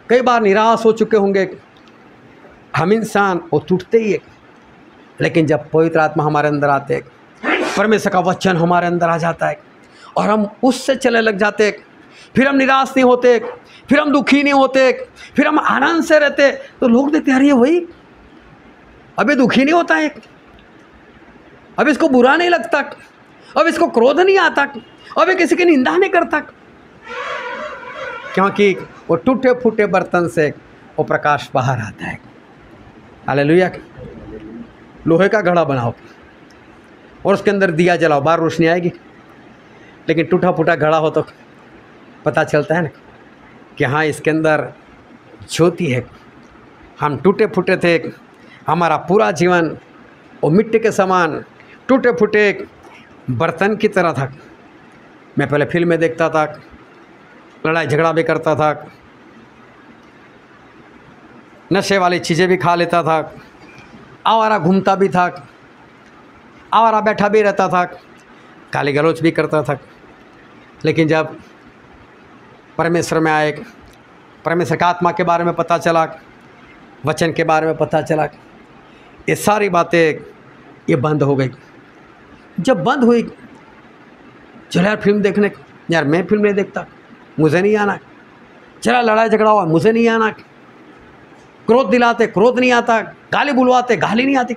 कई बार निराश हो चुके होंगे। हम इंसान वो टूटते ही है। लेकिन जब पवित्र आत्मा हमारे अंदर आते हैं, परमेश्वर का वचन हमारे अंदर आ जाता है और हम उससे चलने लग जाते हैं, फिर हम निराश नहीं होते, फिर हम दुखी नहीं होते, फिर हम आनंद से रहते। तो लोग देखते हैं, अरे वही अभी दुखी नहीं होता है, अब इसको बुरा नहीं लगता, अब इसको क्रोध नहीं आता, अब किसी की निंदा नहीं करता, क्योंकि वो टूटे फूटे बर्तन से वो प्रकाश बाहर आता है। हालेलुया। लोहे का घड़ा बनाओ और उसके अंदर दिया जलाओ, बाहर रोशनी आएगी। लेकिन टूटा फूटा घड़ा हो तो पता चलता है ना कि हाँ, इसके अंदर ज्योति है। हम टूटे फूटे थे, हमारा पूरा जीवन वो मिट्टी के समान टूटे फूटे बर्तन की तरह था। मैं पहले फिल्में देखता था, लड़ाई झगड़ा भी करता था, नशे वाली चीज़ें भी खा लेता था, आवारा घूमता भी था, आवारा बैठा भी रहता था, गाली गलौज भी करता था। लेकिन जब परमेश्वर में आए, परमेश्वर का आत्मा के बारे में पता चला, वचन के बारे में पता चला, ये सारी बातें ये बंद हो गई। जब बंद हुई, चलो यार फिल्म देखने, यार मैं फिल्म नहीं देखता, मुझे नहीं आना। चला लड़ाई झगड़ा हुआ, मुझे नहीं आना। क्रोध दिलाते, क्रोध नहीं आता, गाली बुलवाते, गाली नहीं आती।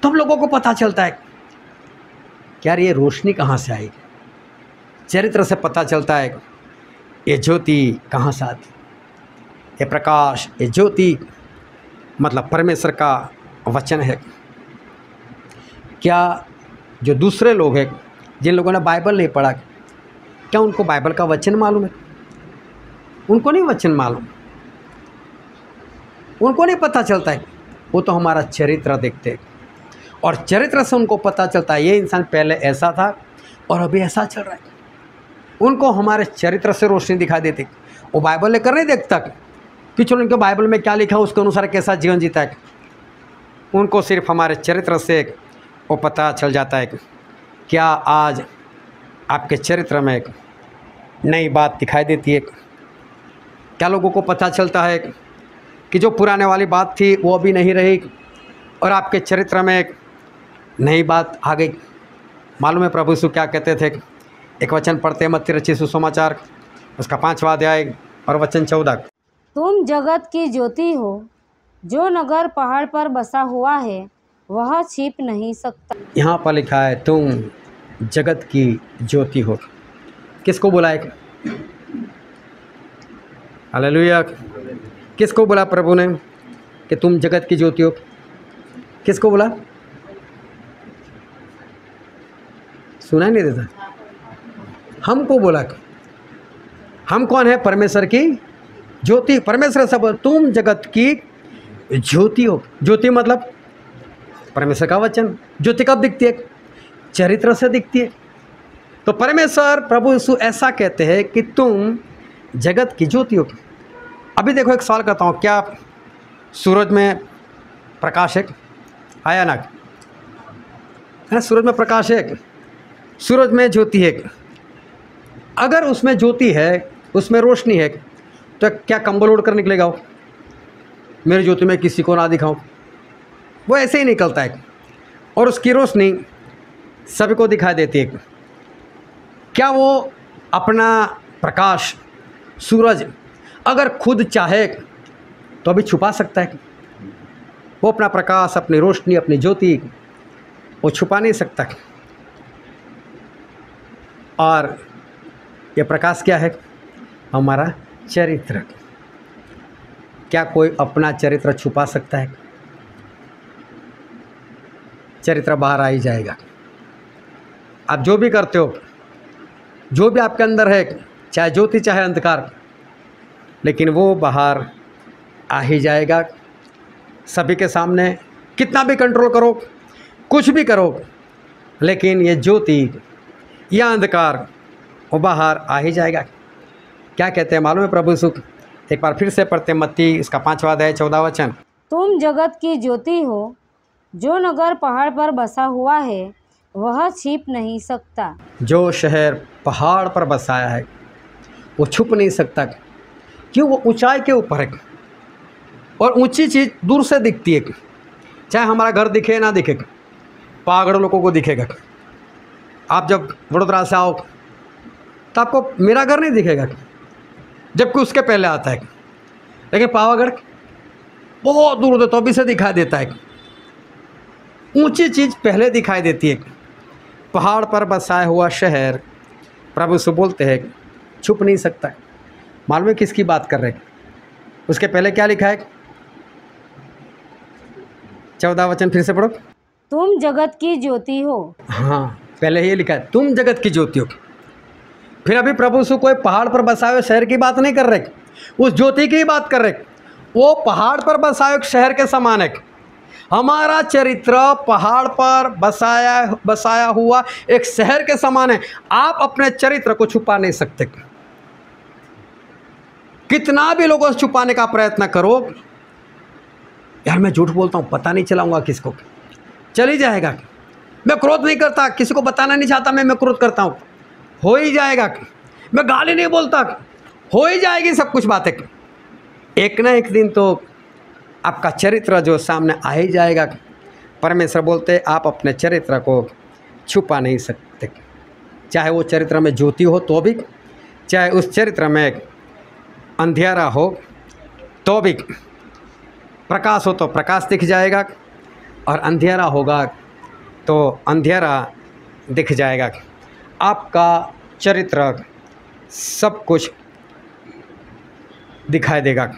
तब लोगों को पता चलता है कि यार ये रोशनी कहाँ से आई। चरित्र से पता चलता है ये ज्योति कहाँ से आती, ये प्रकाश, ये ज्योति मतलब परमेश्वर का वचन है। क्या जो दूसरे लोग हैं, जिन लोगों ने बाइबल नहीं पढ़ा, क्या उनको बाइबल का वचन मालूम है? उनको नहीं वचन मालूम, उनको नहीं पता चलता है। वो तो हमारा चरित्र देखते हैं और चरित्र से उनको पता चलता है ये इंसान पहले ऐसा था और अभी ऐसा चल रहा है। उनको हमारे चरित्र से रोशनी दिखाई देती। वो बाइबल लेकर नहीं देखता कि चलो इनके बाइबल में क्या लिखा है, उसके अनुसार कैसा जीवन जीता है। उनको सिर्फ हमारे चरित्र से वो पता चल जाता है। क्या आज आपके चरित्र में एक नई बात दिखाई देती है? क्या लोगों को पता चलता है कि जो पुराने वाली बात थी वो अभी नहीं रही और आपके चरित्र में एक नई बात आ गई? मालूम है प्रभु यीशु क्या कहते थे? एक वचन पढ़ते हैं मत्ती रचित सुसमाचार उसका 5वां अध्याय और वचन 14।
तुम जगत की ज्योति हो, जो नगर पहाड़ पर बसा हुआ है वह छिप नहीं सकता।
यहाँ पर लिखा है तुम जगत की ज्योति हो। किसको बुलाए? हालेलुया। किसको बोला प्रभु ने कि तुम जगत की ज्योति हो। किसको बोला? सुना नहीं देता? हमको बोला। हम कौन है? परमेश्वर की ज्योति। परमेश्वर सब तुम जगत की ज्योति हो। ज्योति मतलब परमेश्वर का वचन। ज्योति कब दिखती है? चरित्र से दिखती है। तो परमेश्वर प्रभु यीशु ऐसा कहते हैं कि तुम जगत की ज्योति हो। अभी देखो एक सवाल करता हूँ, क्या सूरज में प्रकाश है? आया ना? है, सूरज में प्रकाश है, सूरज में ज्योति है। अगर उसमें ज्योति है, उसमें रोशनी है, तो क्या कंबल ओढ़ कर निकलेगा वो? मेरी ज्योति में किसी को ना दिखाऊं, वो ऐसे ही निकलता है और उसकी रोशनी सभी को दिखाई देती है। क्या वो अपना प्रकाश, सूरज अगर खुद चाहे तो अभी छुपा सकता है? वो अपना प्रकाश, अपनी रोशनी, अपनी ज्योति वो छुपा नहीं सकता। और ये प्रकाश क्या है? हमारा चरित्र। क्या कोई अपना चरित्र छुपा सकता है? चरित्र बाहर आ ही जाएगा। आप जो भी करते हो, जो भी आपके अंदर है, चाहे ज्योति चाहे अंधकार, लेकिन वो बाहर आ ही जाएगा सभी के सामने। कितना भी कंट्रोल करो, कुछ भी करो, लेकिन ये ज्योति या अंधकार वो बाहर आ ही जाएगा। क्या कहते हैं मालूम है प्रभु यीशु? एक बार फिर से पढ़ते हैं, मत्ती इसका 5वां अध्याय 14 वचन।
तुम जगत की ज्योति हो। जो नगर पहाड़ पर बसा हुआ है वह छिप नहीं सकता।
जो शहर पहाड़ पर बसाया है वो छुप नहीं सकता। क्यों? वो ऊंचाई के ऊपर है और ऊंची चीज़ दूर से दिखती है। चाहे हमारा घर दिखे ना दिखे, पहाड़ लोगों को दिखेगा। आप जब वडोदरा से आओ तो आपको मेरा घर नहीं दिखेगा, जबकि उसके पहले आता है। लेकिन पावागढ़ बहुत दूर तो अभी से दिखाई देता है। ऊंची चीज़ पहले दिखाई देती है। पहाड़ पर बसाया हुआ शहर, प्रभु से बोलते हैं, छुप नहीं सकता। मालूम है किसकी बात कर रहे हैं? उसके पहले क्या लिखा है? 14 वचन फिर से पढ़ो।
तुम जगत की ज्योति हो।
हाँ, पहले ये लिखा है, तुम जगत की ज्योति हो। फिर अभी प्रभु यीशु कोई पहाड़ पर बसाए हुए शहर की बात नहीं कर रहे, उस ज्योति की बात कर रहे। वो पहाड़ पर बसाए हुए शहर के समान है। हमारा चरित्र पहाड़ पर बसाया हुआ एक शहर के समान है। आप अपने चरित्र को छुपा नहीं सकते। कितना भी लोगों से छुपाने का प्रयत्न करो, यार मैं झूठ बोलता हूँ, पता नहीं चलाऊंगा किसको, चल ही जाएगा। मैं क्रोध नहीं करता, किसी को बताना नहीं चाहता मैं क्रोध करता हूँ, हो ही जाएगा। मैं गाली नहीं बोलता, हो ही जाएगी सब कुछ बातें। एक ना एक दिन तो आपका चरित्र जो सामने आ ही जाएगा। परमेश्वर बोलते आप अपने चरित्र को छुपा नहीं सकते। चाहे वो चरित्र में ज्योति हो तो भी, चाहे उस चरित्र में अंधेरा हो तो भी, प्रकाश हो तो प्रकाश दिख जाएगा और अंधेरा होगा तो अंधेरा दिख जाएगा। आपका चरित्र सब कुछ दिखाई देगा,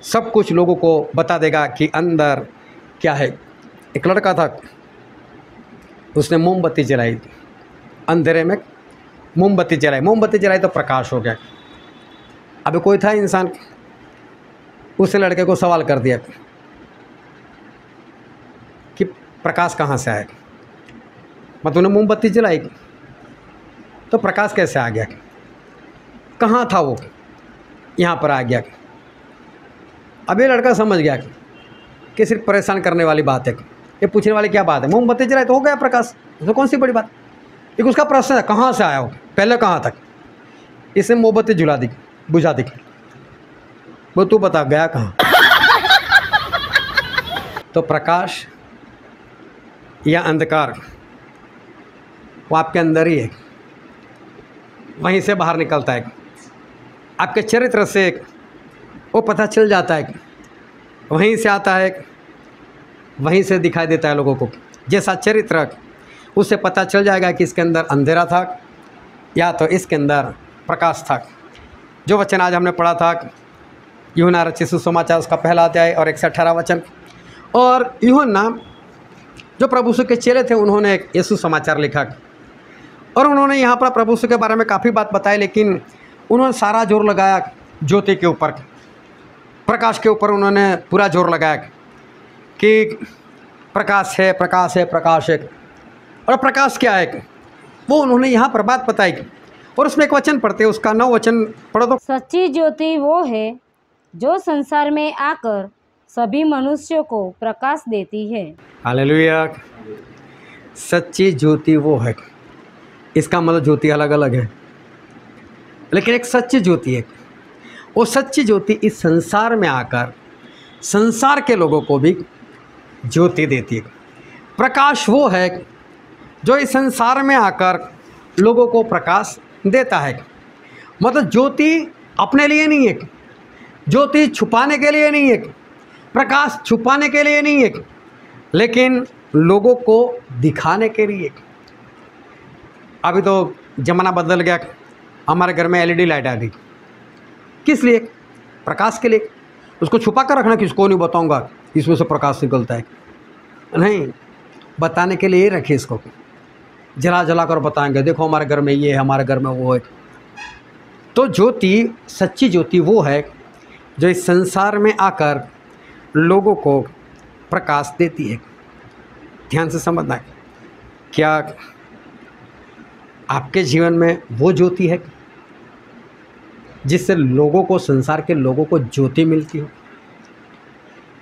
सब कुछ लोगों को बता देगा कि अंदर क्या है। एक लड़का था, उसने मोमबत्ती जलाई, अंधेरे में मोमबत्ती जलाई तो प्रकाश हो गया। अभी कोई था इंसान, उस लड़के को सवाल कर दिया कि प्रकाश कहाँ से आया? मतलब तूने मोमबत्ती जलाई तो प्रकाश कैसे आ गया? कहाँ था वो? यहाँ पर आ गया। अब ये लड़का समझ गया कि सिर्फ परेशान करने वाली बात है, ये पूछने वाली क्या बात है? मोमबत्ती जलाई तो हो गया प्रकाश, तो कौन सी बड़ी बात? एक उसका प्रश्न है, कहाँ से आया हो, पहले कहाँ तक? इसने मोमबत्ती बुझा दी। वो तू बता गया कहाँ? तो प्रकाश या अंधकार वो आपके अंदर ही है, वहीं से बाहर निकलता है। आपके चरित्र से वो पता चल जाता है, वहीं से आता है, वहीं से दिखाई देता है लोगों को। जैसा चरित्र, उससे पता चल जाएगा कि इसके अंदर अंधेरा था या तो इसके अंदर प्रकाश था। जो वचन आज हमने पढ़ा था यूहन्ना रचित सुसमाचार उसका पहला अध्याय और 118 वचन। और यूहन्ना जो प्रभु यीशु के चेले थे उन्होंने एक यीशु समाचार लिखा और उन्होंने यहाँ पर प्रभु यीशु के बारे में काफ़ी बात बताई, लेकिन उन्होंने सारा जोर लगाया ज्योति के ऊपर, प्रकाश के ऊपर उन्होंने पूरा जोर लगाया कि प्रकाश है, प्रकाश है, प्रकाश है। और प्रकाश क्या है वो उन्होंने यहाँ पर बात बताई। और उसमें एक वचन पढ़ते हैं, उसका 9 वचन पढ़ो तो।
सच्ची ज्योति वो है जो संसार में आकर सभी मनुष्यों को प्रकाश देती है।
हालेलुया। सच्ची ज्योति वो है, इसका मतलब ज्योति अलग अलग है, लेकिन एक सच्ची ज्योति है। वो सच्ची ज्योति इस संसार में आकर संसार के लोगों को भी ज्योति देती है। प्रकाश वो है जो इस संसार में आकर लोगों को प्रकाश देता है। मतलब ज्योति अपने लिए नहीं है, ज्योति छुपाने के लिए नहीं है, प्रकाश छुपाने के लिए नहीं है, लेकिन लोगों को दिखाने के लिए। अभी तो ज़माना बदल गया, हमारे घर में LED लाइट आ गई। किस लिए? प्रकाश के लिए। उसको छुपा कर रखना, किसको नहीं बताऊंगा इसमें से प्रकाश निकलता है, नहीं, बताने के लिए रखे इसको, जला जला कर बताएंगे देखो हमारे घर में ये है, हमारे घर में वो है। तो ज्योति, सच्ची ज्योति वो है जो इस संसार में आकर लोगों को प्रकाश देती है। ध्यान से समझना है, क्या आपके जीवन में वो ज्योति है जिससे लोगों को, संसार के लोगों को ज्योति मिलती हो?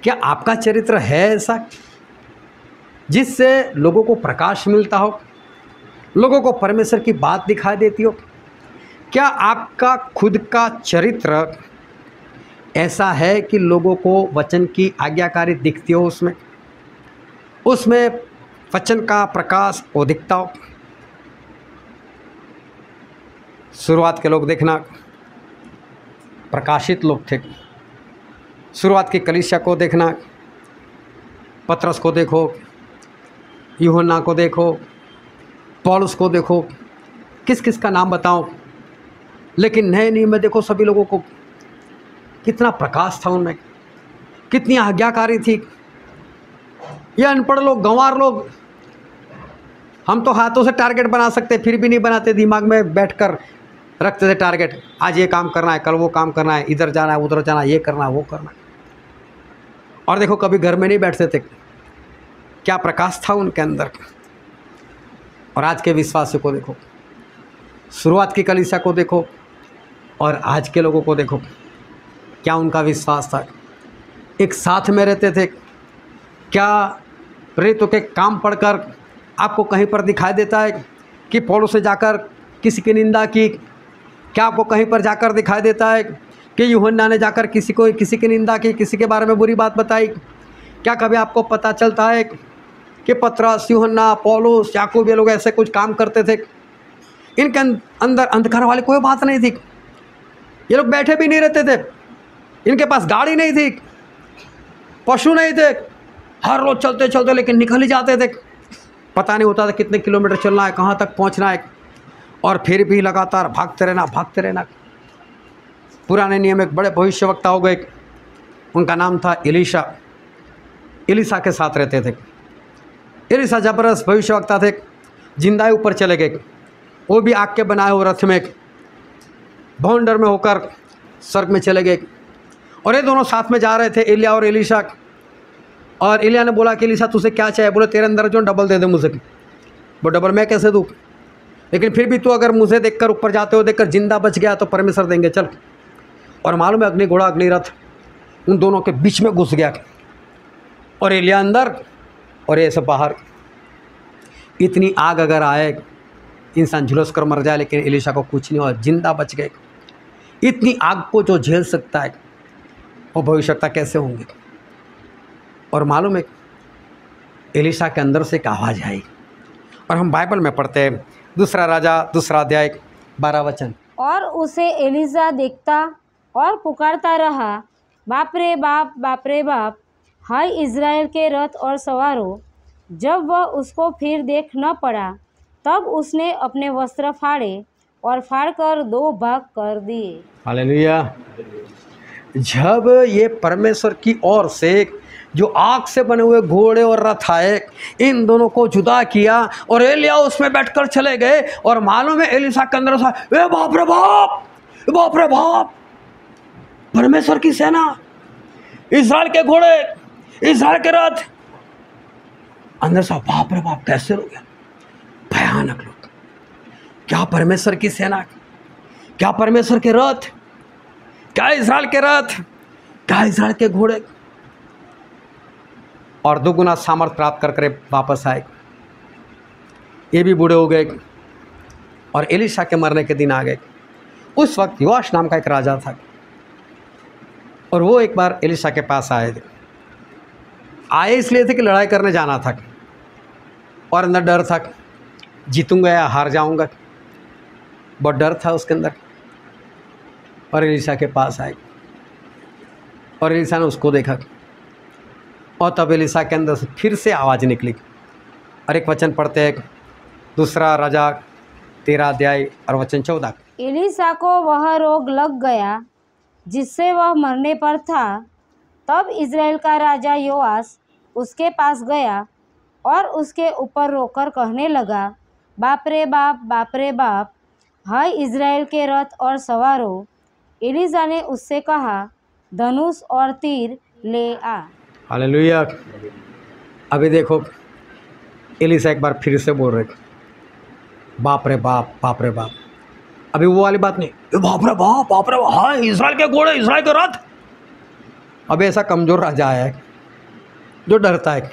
क्या आपका चरित्र है ऐसा जिससे लोगों को प्रकाश मिलता हो, लोगों को परमेश्वर की बात दिखाई देती हो? क्या आपका खुद का चरित्र ऐसा है कि लोगों को वचन की आज्ञाकारी दिखती हो, उसमें वचन का प्रकाश वो दिखता हो? शुरुआत के लोग देखना प्रकाशित लोग थे। शुरुआत की कलीसिया को देखना, पतरस को देखो, यूहन्ना को देखो, पौलुस को देखो, किस किस का नाम बताऊं, लेकिन नए नियम में देखो सभी लोगों को कितना प्रकाश था उनमें, कितनी आज्ञाकारी थी। ये अनपढ़ लोग, गंवार लोग, हम तो हाथों से टारगेट बना सकते फिर भी नहीं बनाते, दिमाग में बैठकर रखते थे टारगेट, आज ये काम करना है, कल वो काम करना है, इधर जाना है, उधर जाना है, ये करना है, वो करना है। और देखो कभी घर में नहीं बैठते थे, क्या प्रकाश था उनके अंदर। और आज के विश्वासियों को देखो, शुरुआत की कलीसिया को देखो और आज के लोगों को देखो, क्या उनका विश्वास था। एक साथ में रहते थे। क्या प्रेरितों के काम पढ़कर आपको कहीं पर दिखाई देता है कि पौलुस से जाकर किसी की निंदा की? क्या आपको कहीं पर जाकर दिखाई देता है कि यूहन्ना ने जाकर किसी की निंदा की, किसी के बारे में बुरी बात बताई? क्या कभी आपको पता चलता है कि पतरस, यूहन्ना, पौलुस, याकूब ये लोग ऐसे कुछ काम करते थे? इनके अंदर अंधकार वाली कोई बात नहीं थी। ये लोग बैठे भी नहीं रहते थे, इनके पास गाड़ी नहीं थी, पशु नहीं थे, हर रोज चलते चलते लेकिन निकल ही जाते थे। पता नहीं होता था कितने किलोमीटर चलना है, कहाँ तक पहुँचना है, और फिर भी लगातार भागते रहना। पुराने नियम एक बड़े भविष्यवक्ता हो गए, उनका नाम था एलीशा। एलीशा के साथ रहते थे। एलीशा जबरदस्त भविष्यवक्ता थे, जिंदा ऊपर चले गए, वो भी आग के बनाए हुए रथ में भावंडर में होकर स्वर्ग में चले गए। और ये दोनों साथ में जा रहे थे, एलिया और एलीशा। और एलिया ने बोला कि एलीशा तुझे क्या चाहिए? बोले तेरे अंदर जो डबल दे दे मुझे। वो डबल मैं कैसे दूँ? लेकिन फिर भी तू अगर मुझे देखकर ऊपर जाते हो देखकर जिंदा बच गया तो परमेश्वर देंगे, चल। और मालूम है अग्नि घोड़ा अग्नि रथ उन दोनों के बीच में घुस गया, और एलिया अंदर और ये सब बाहर। इतनी आग अगर आए इंसान झुलस कर मर जाए, लेकिन एलीशा को कुछ नहीं हुआ, जिंदा बच गए। इतनी आग को जो झेल सकता है वो भविष्यवक्ता कैसे होंगे? और मालूम है एलीशा के अंदर से एक आवाज़ आई, और हम बाइबल में पढ़ते हैं 2 राजा 2 अध्याय 12 वचन।
और उसे एलीशा देखता और पुकारता रहा, बाप रे बाप, बाप रे बाप, हाय इज़राइल के रथ और सवारों। जब वह उसको फिर देख न पड़ा, तब उसने अपने वस्त्र फाड़े और फाड़कर 2 भाग कर दिए।
हालेलुया। जब ये परमेश्वर की ओर से जो आग से बने हुए घोड़े और रथ आए, इन दोनों को जुदा किया और एलिया उसमें बैठकर चले गए। और मालूम है एलीशा के अंदर था, ए बाप रे बाप, बाप रे बाप, परमेश्वर की सेना, इस्राएल के घोड़े, इस्राएल के रथ। अंदर से बाप रे बाप, कैसे लोग हैं, भयानक लोग। क्या परमेश्वर की सेना, क्या परमेश्वर के रथ, क्या इस्राएल के रथ, क्या इस्राएल के घोड़े। और दुगुना सामर्थ प्राप्त कर वापस आए। ये भी बूढ़े हो गए और एलीशा के मरने के दिन आ गए। उस वक्त योआश नाम का एक राजा था और वो एक बार एलीशा के पास आए थे। आए इसलिए थे कि लड़ाई करने जाना था और अंदर डर था, जीतूंगा या हार जाऊंगा, बहुत डर था उसके अंदर। और एलीशा के पास आए और एलीशा ने उसको देखा और तब एलीशा के अंदर से फिर से आवाज़ निकली। और एक वचन पढ़ते हैं, दूसरा राजा 13 अध्याय और वचन 14।
एलीशा को वह रोग लग गया जिससे वह मरने पर था। तब इज़राइल का राजा योआश उसके पास गया और उसके ऊपर रोकर कहने लगा, बाप रे बाप, बाप रे बाप, हाय इज़राइल के रथ और सवारों। एलीशा ने उससे कहा, धनुष और तीर ले आ।
हालेलुया। अभी देखो एलीशा एक बार फिर से बोल रहे, बाप रे बाप, बाप रे बाप। अभी वो वाली बात नहीं, बाप रे बाप, बाप रे बाप, हाँ इस्राएल के घोड़े, इस्राएल के रथ। अब ऐसा कमज़ोर राजा है जो डरता है,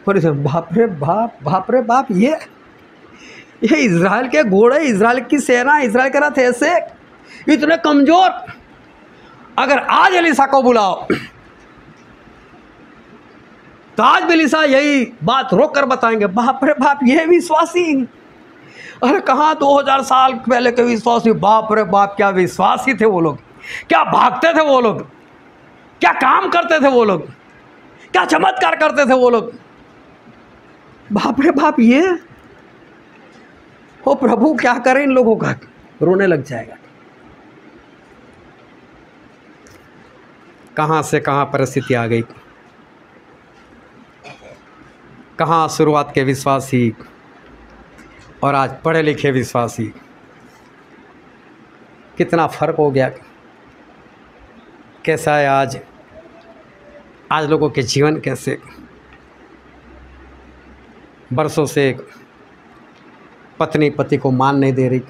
और बाप रे बाप, बाप रे बाप, ये इस्राएल के घोड़े, इस्राएल की सेना, इस्राएल के रथ, ऐसे इतने कमज़ोर। अगर आज एलीशा को बुलाओ तो आज भी एलीशा यही बात रोक कर बताएंगे, बाप रे बाप, ये विश्वासी। अरे कहाँ 2000 साल पहले के विश्वासी, बाप रे बाप, क्या विश्वासी थे वो लोग, क्या भागते थे वो लोग, क्या काम करते थे वो लोग, क्या चमत्कार करते थे वो लोग, बाप रे बाप। ये ओ प्रभु, क्या करें इन लोगों का, रोने लग जाएगा। कहाँ से कहाँ परिस्थिति आ गई, कहाँ शुरुआत के विश्वासी और आज पढ़े लिखे विश्वासी, कितना फ़र्क हो गया। कैसा है आज लोगों के जीवन, कैसे बरसों से पत्नी पति को मान नहीं दे रही,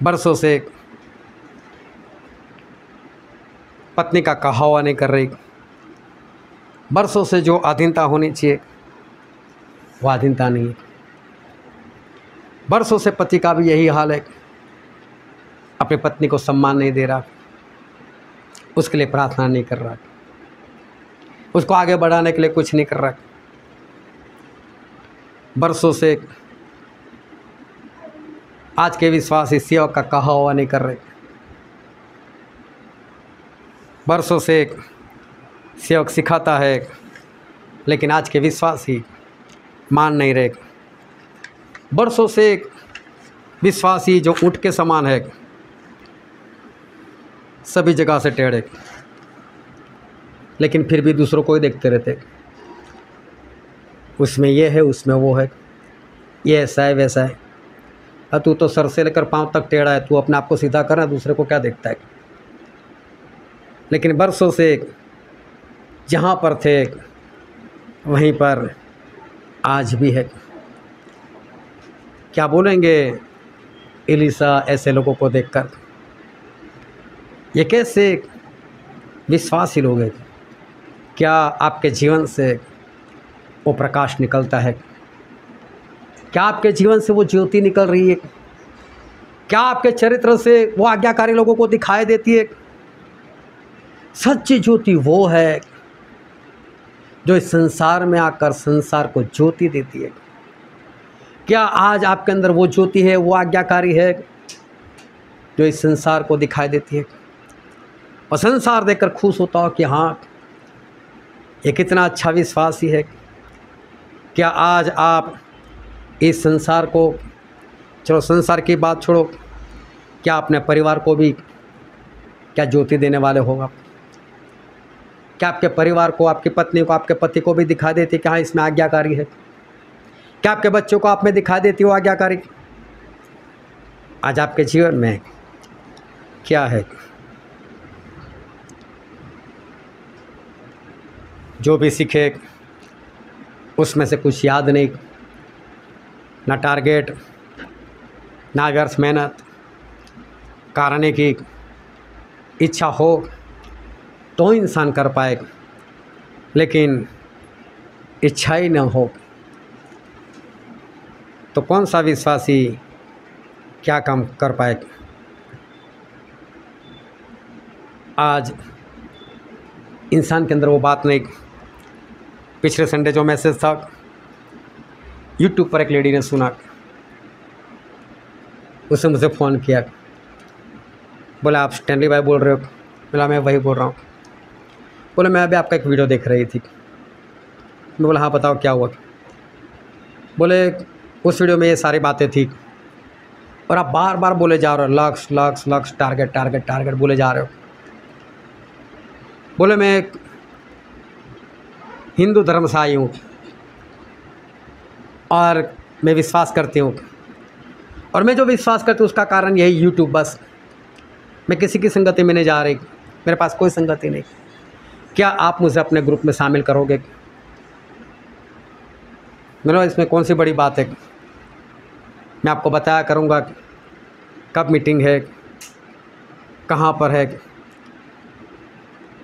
बरसों से पत्नी का कहा हुआ नहीं कर रही, बरसों से जो अधीनता होनी चाहिए वो अधीनता नहीं है। बरसों से पति का भी यही हाल है, अपनी पत्नी को सम्मान नहीं दे रहा, उसके लिए प्रार्थना नहीं कर रहा, उसको आगे बढ़ाने के लिए कुछ नहीं कर रहा। बरसों से आज के विश्वासी सेवक का कहा हुआ नहीं कर रहे, बरसों से सेवक सिखाता है लेकिन आज के विश्वासी मान नहीं रहे। बरसों से विश्वासी जो ऊँट के समान है, सभी जगह से टेढ़े, लेकिन फिर भी दूसरों को ही देखते रहते, उसमें ये है, उसमें वो है, ये ऐसा है, वैसा है। अब तू तो सर से लेकर पाँव तक टेढ़ा है, तू अपने आप को सीधा करना, दूसरे को क्या देखता है। लेकिन बरसों से जहाँ पर थे वहीं पर आज भी है। क्या बोलेंगे एलीशा ऐसे लोगों को देखकर, ये कैसे विश्वासी लोग हैं। क्या आपके जीवन से वो प्रकाश निकलता है, क्या आपके जीवन से वो ज्योति निकल रही है, क्या आपके चरित्र से वो आज्ञाकारी लोगों को दिखाई देती है। सच्ची ज्योति वो है जो इस संसार में आकर संसार को ज्योति देती है। क्या आज आपके अंदर वो ज्योति है, वो आज्ञाकारी है जो इस संसार को दिखाई देती है और संसार देखकर खुश होता हो कि हाँ ये कितना अच्छा विश्वासी है। क्या आज आप इस संसार को, चलो संसार की बात छोड़ो, क्या अपने परिवार को भी क्या ज्योति देने वाले हो आप? क्या आपके परिवार को, आपकी पत्नी को, आपके पति को भी दिखा देती कि हाँ इसमें आज्ञाकारी है? क्या आपके बच्चों को आप में दिखा देती हो आज्ञाकारी? आज आपके जीवन में क्या है? जो भी सीखे उसमें से कुछ याद नहीं, ना टारगेट, ना व्यर्थ मेहनत, करने की इच्छा हो तो इंसान कर पाएगा, लेकिन इच्छा ही न हो तो कौन सा विश्वासी क्या काम कर पाएगा? आज इंसान के अंदर वो बात नहीं। पिछले संडे जो मैसेज था यूट्यूब पर एक लेडी ने सुना, उसने मुझे फ़ोन किया, बोला आप स्टैनली भाई बोल रहे हो? बोला मैं वही बोल रहा हूँ। बोले मैं अभी आपका एक वीडियो देख रही थी। मैं बोला हाँ बताओ क्या हुआ? बोले उस वीडियो में ये सारी बातें थी और आप बार बार बोले जा रहे हो लक्ष्य लक्ष्य लक्ष्य, टारगेट टारगेट टारगेट बोले जा रहे हो। बोले मैं हिंदू धर्म से आई हूँ और मैं विश्वास करती हूँ, और मैं जो विश्वास करती हूँ उसका कारण यही यूट्यूब, बस मैं किसी की संगति में नहीं जा रही, मेरे पास कोई संगति नहीं। क्या आप मुझे अपने ग्रुप में शामिल करोगे? मेरा इसमें कौन सी बड़ी बात है? मैं आपको बताया करूँगा कब मीटिंग है, कहाँ पर है।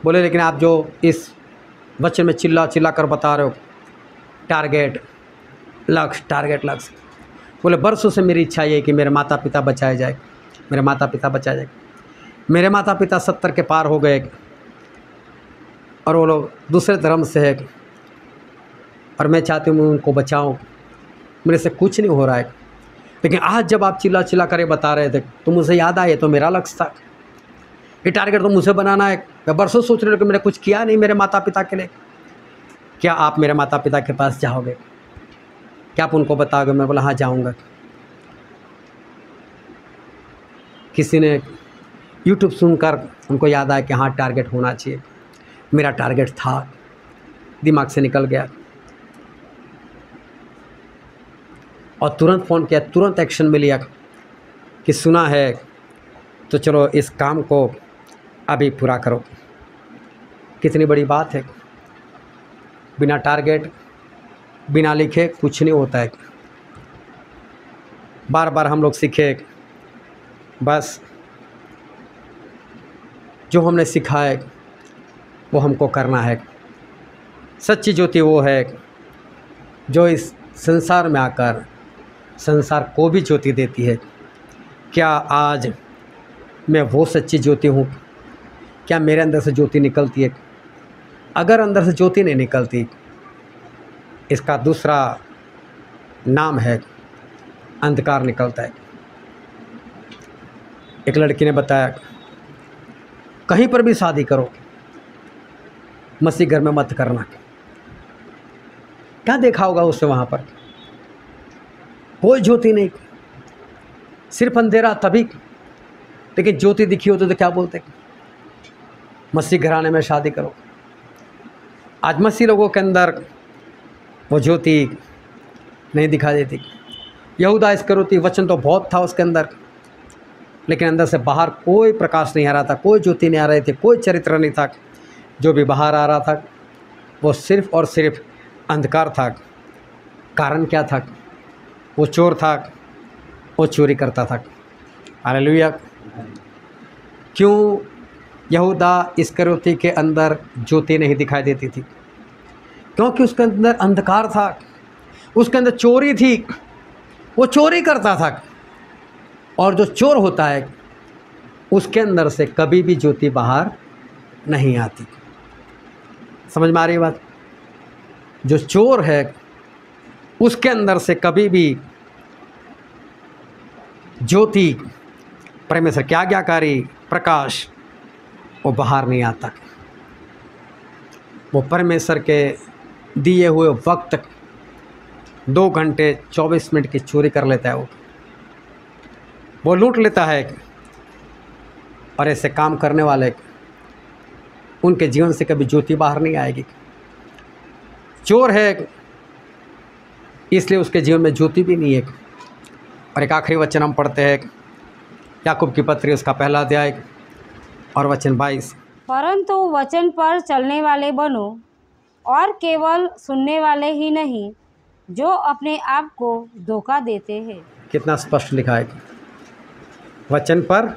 बोले लेकिन आप जो इस वचन में चिल्ला चिल्ला कर बता रहे हो टारगेट लक्ष्य टारगेट लक्ष्य, बोले बरसों से मेरी इच्छा ये है कि मेरे माता पिता बचाए जाए, मेरे माता पिता बचाए जाए। मेरे माता पिता 70 के पार हो गए और वो लोग दूसरे धर्म से है और मैं चाहती हूँ उनको बचाऊँ, मेरे से कुछ नहीं हो रहा है। लेकिन आज जब आप चिल्ला चिल्ला कर बता रहे थे तो मुझे याद आया तो मेरा लक्ष्य था, ये टारगेट तो मुझे बनाना है। मैं बरसों सोच रही हूँ कि मैंने कुछ किया नहीं मेरे माता पिता के लिए। क्या आप मेरे माता पिता के पास जाओगे? क्या आप उनको बताओगे? मैं बोला हाँ जाऊँगा। किसी ने यूट्यूब सुनकर उनको याद आया कि हाँ टारगेट होना चाहिए। मेरा टारगेट था, दिमाग से निकल गया और तुरंत फ़ोन किया, तुरंत एक्शन में लिया कि सुना है तो चलो इस काम को अभी पूरा करो। कितनी बड़ी बात है। बिना टारगेट, बिना लिखे कुछ नहीं होता है। बार बार हम लोग सीखे, बस जो हमने सीखा है वो हमको करना है। सच्ची ज्योति वो है जो इस संसार में आकर संसार को भी ज्योति देती है। क्या आज मैं वो सच्ची ज्योति हूँ? क्या मेरे अंदर से ज्योति निकलती है? अगर अंदर से ज्योति नहीं निकलती, इसका दूसरा नाम है अंधकार निकलता है। एक लड़की ने बताया कहीं पर भी शादी करो, मसीह घर में मत करना। क्या देखा होगा उससे? वहाँ पर कोई ज्योति नहीं, सिर्फ अंधेरा तभी। लेकिन ज्योति दिखी होती तो क्या बोलते? मसीह घराने में शादी करो। आज मसीह लोगों के अंदर वो ज्योति नहीं दिखा देती। यहूदा इस्करियोती वचन तो बहुत था उसके अंदर, लेकिन अंदर से बाहर कोई प्रकाश नहीं आ रहा था, कोई ज्योति नहीं आ रही थी, कोई चरित्र नहीं था। जो भी बाहर आ रहा था वो सिर्फ और सिर्फ अंधकार था। कारण क्या था? वो चोर था, वो चोरी करता था। हालेलुया। क्यों यहूदा इस्करियोती के अंदर ज्योति नहीं दिखाई देती थी? क्योंकि उसके अंदर अंधकार था, उसके अंदर चोरी थी, वो चोरी करता था। और जो चोर होता है उसके अंदर से कभी भी ज्योति बाहर नहीं आती। समझ में आ रही है बात? जो चोर है उसके अंदर से कभी भी ज्योति, परमेश्वर की आज्ञाकारी प्रकाश वो बाहर नहीं आता। वो परमेश्वर के दिए हुए वक्त 2 घंटे 24 मिनट की चोरी कर लेता है। वो लूट लेता है और ऐसे काम करने वाले उनके जीवन से कभी ज्योति बाहर नहीं आएगी। चोर है इसलिए उसके जीवन में ज्योति भी नहीं है। और एक आखिरी वचन हम पढ़ते हैं याकूब की पत्री उसका पहला अध्याय और वचन 22।
परंतु वचन पर चलने वाले बनो, और केवल सुनने वाले ही नहीं जो अपने आप को धोखा देते हैं।
कितना स्पष्ट लिखा है, वचन पर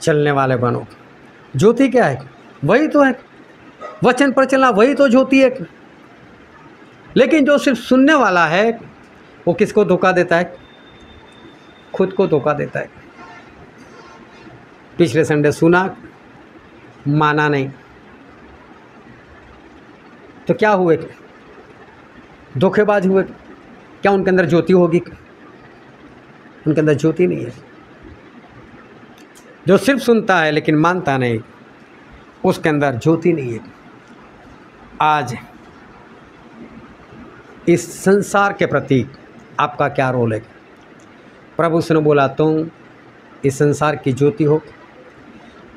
चलने वाले बनो। ज्योति क्या है? वही तो है, वचन पर चलना वही तो ज्योति है। लेकिन जो सिर्फ सुनने वाला है वो किसको धोखा देता है? खुद को धोखा देता है। पिछले संडे सुना, माना नहीं, तो क्या हुए? धोखेबाज हुए। क्या उनके अंदर ज्योति होगी? उनके अंदर ज्योति नहीं है। जो सिर्फ सुनता है लेकिन मानता नहीं, उसके अंदर ज्योति नहीं है। आज इस संसार के प्रति आपका क्या रोल है? प्रभु से ने बोला तुम इस संसार की ज्योति हो,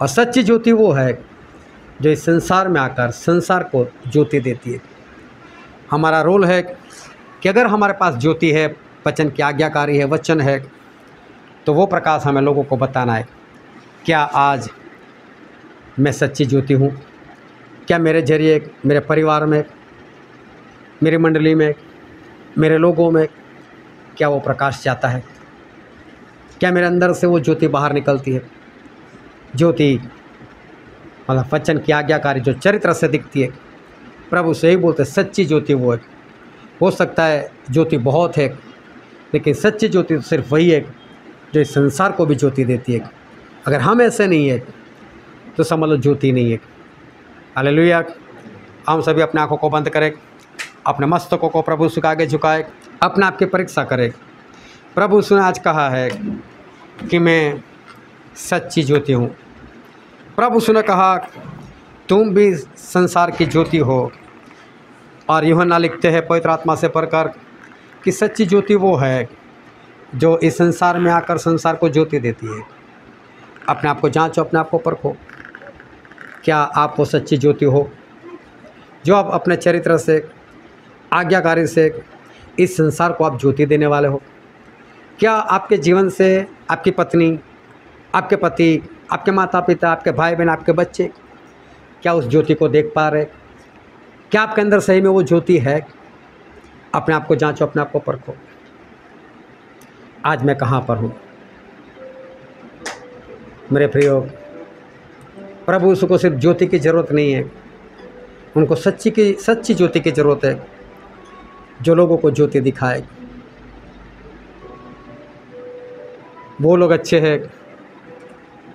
और सच्ची ज्योति वो है जो इस संसार में आकर संसार को ज्योति देती है। हमारा रोल है कि अगर हमारे पास ज्योति है, वचन की आज्ञाकारी है, वचन है, तो वो प्रकाश हमें लोगों को बताना है। क्या आज मैं सच्ची ज्योति हूँ? क्या मेरे जरिए मेरे परिवार में, मेरी मंडली में, मेरे लोगों में क्या वो प्रकाश जाता है? क्या मेरे अंदर से वो ज्योति बाहर निकलती है? ज्योति मतलब वचन की आज्ञाकारी जो चरित्र से दिखती है। प्रभु से ही बोलते सच्ची ज्योति वो है। हो सकता है ज्योति बहुत है, लेकिन सच्ची ज्योति तो सिर्फ वही है जो इस संसार को भी ज्योति देती है। अगर हम ऐसे नहीं है तो समझ लो ज्योति नहीं है। हालेलुया। हम सभी अपने आँखों को बंद करें, अपने मस्तकों को प्रभु से आगे झुकाए, अपने आप की परीक्षा करें। प्रभु ने आज कहा है कि मैं सच्ची ज्योति हूँ। प्रभु ने कहा तुम भी संसार की ज्योति हो। और यूहन्ना लिखते हैं पवित्र आत्मा से पढ़कर कि सच्ची ज्योति वो है जो इस संसार में आकर संसार को ज्योति देती है। अपने आप को जांचो, अपने आप को परखो, क्या आप वो सच्ची ज्योति हो जो आप अपने चरित्र से, आज्ञाकारी से इस संसार को आप ज्योति देने वाले हो? क्या आपके जीवन से आपकी पत्नी, आपके पति, आपके माता पिता, आपके भाई बहन, आपके बच्चे क्या उस ज्योति को देख पा रहे? क्या आपके अंदर सही में वो ज्योति है? अपने आप को जांचो, अपने आप को परखो। आज मैं कहाँ पर हूँ मेरे प्रियो? प्रभु उसको सिर्फ ज्योति की ज़रूरत नहीं है, उनको सच्ची ज्योति की ज़रूरत है जो लोगों को ज्योति दिखाए। वो लोग अच्छे हैं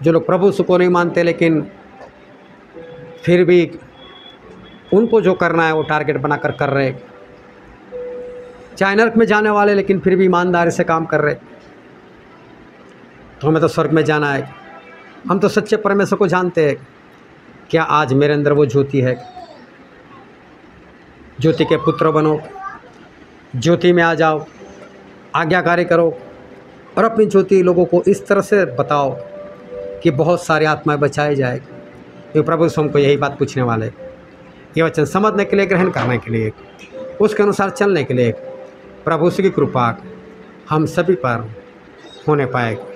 जो लोग प्रभु को नहीं मानते, लेकिन फिर भी उनको जो करना है वो टारगेट बनाकर कर रहे। चाहे नरक में जाने वाले लेकिन फिर भी ईमानदारी से काम कर रहे। तो हमें तो स्वर्ग में जाना है। हम तो सच्चे परमेश्वर को जानते हैं। क्या आज मेरे अंदर वो ज्योति है? ज्योति के पुत्र बनो, ज्योति में आ जाओ, आज्ञाकारी करो और अपनी ज्योति लोगों को इस तरह से बताओ कि बहुत सारी आत्माएं बचाई जाए। ये प्रभु से हमको यही बात पूछने वाले, ये वचन समझने के लिए, ग्रहण करने के लिए, उसके अनुसार चलने के लिए प्रभु की कृपा हम सभी पर होने पाएगी।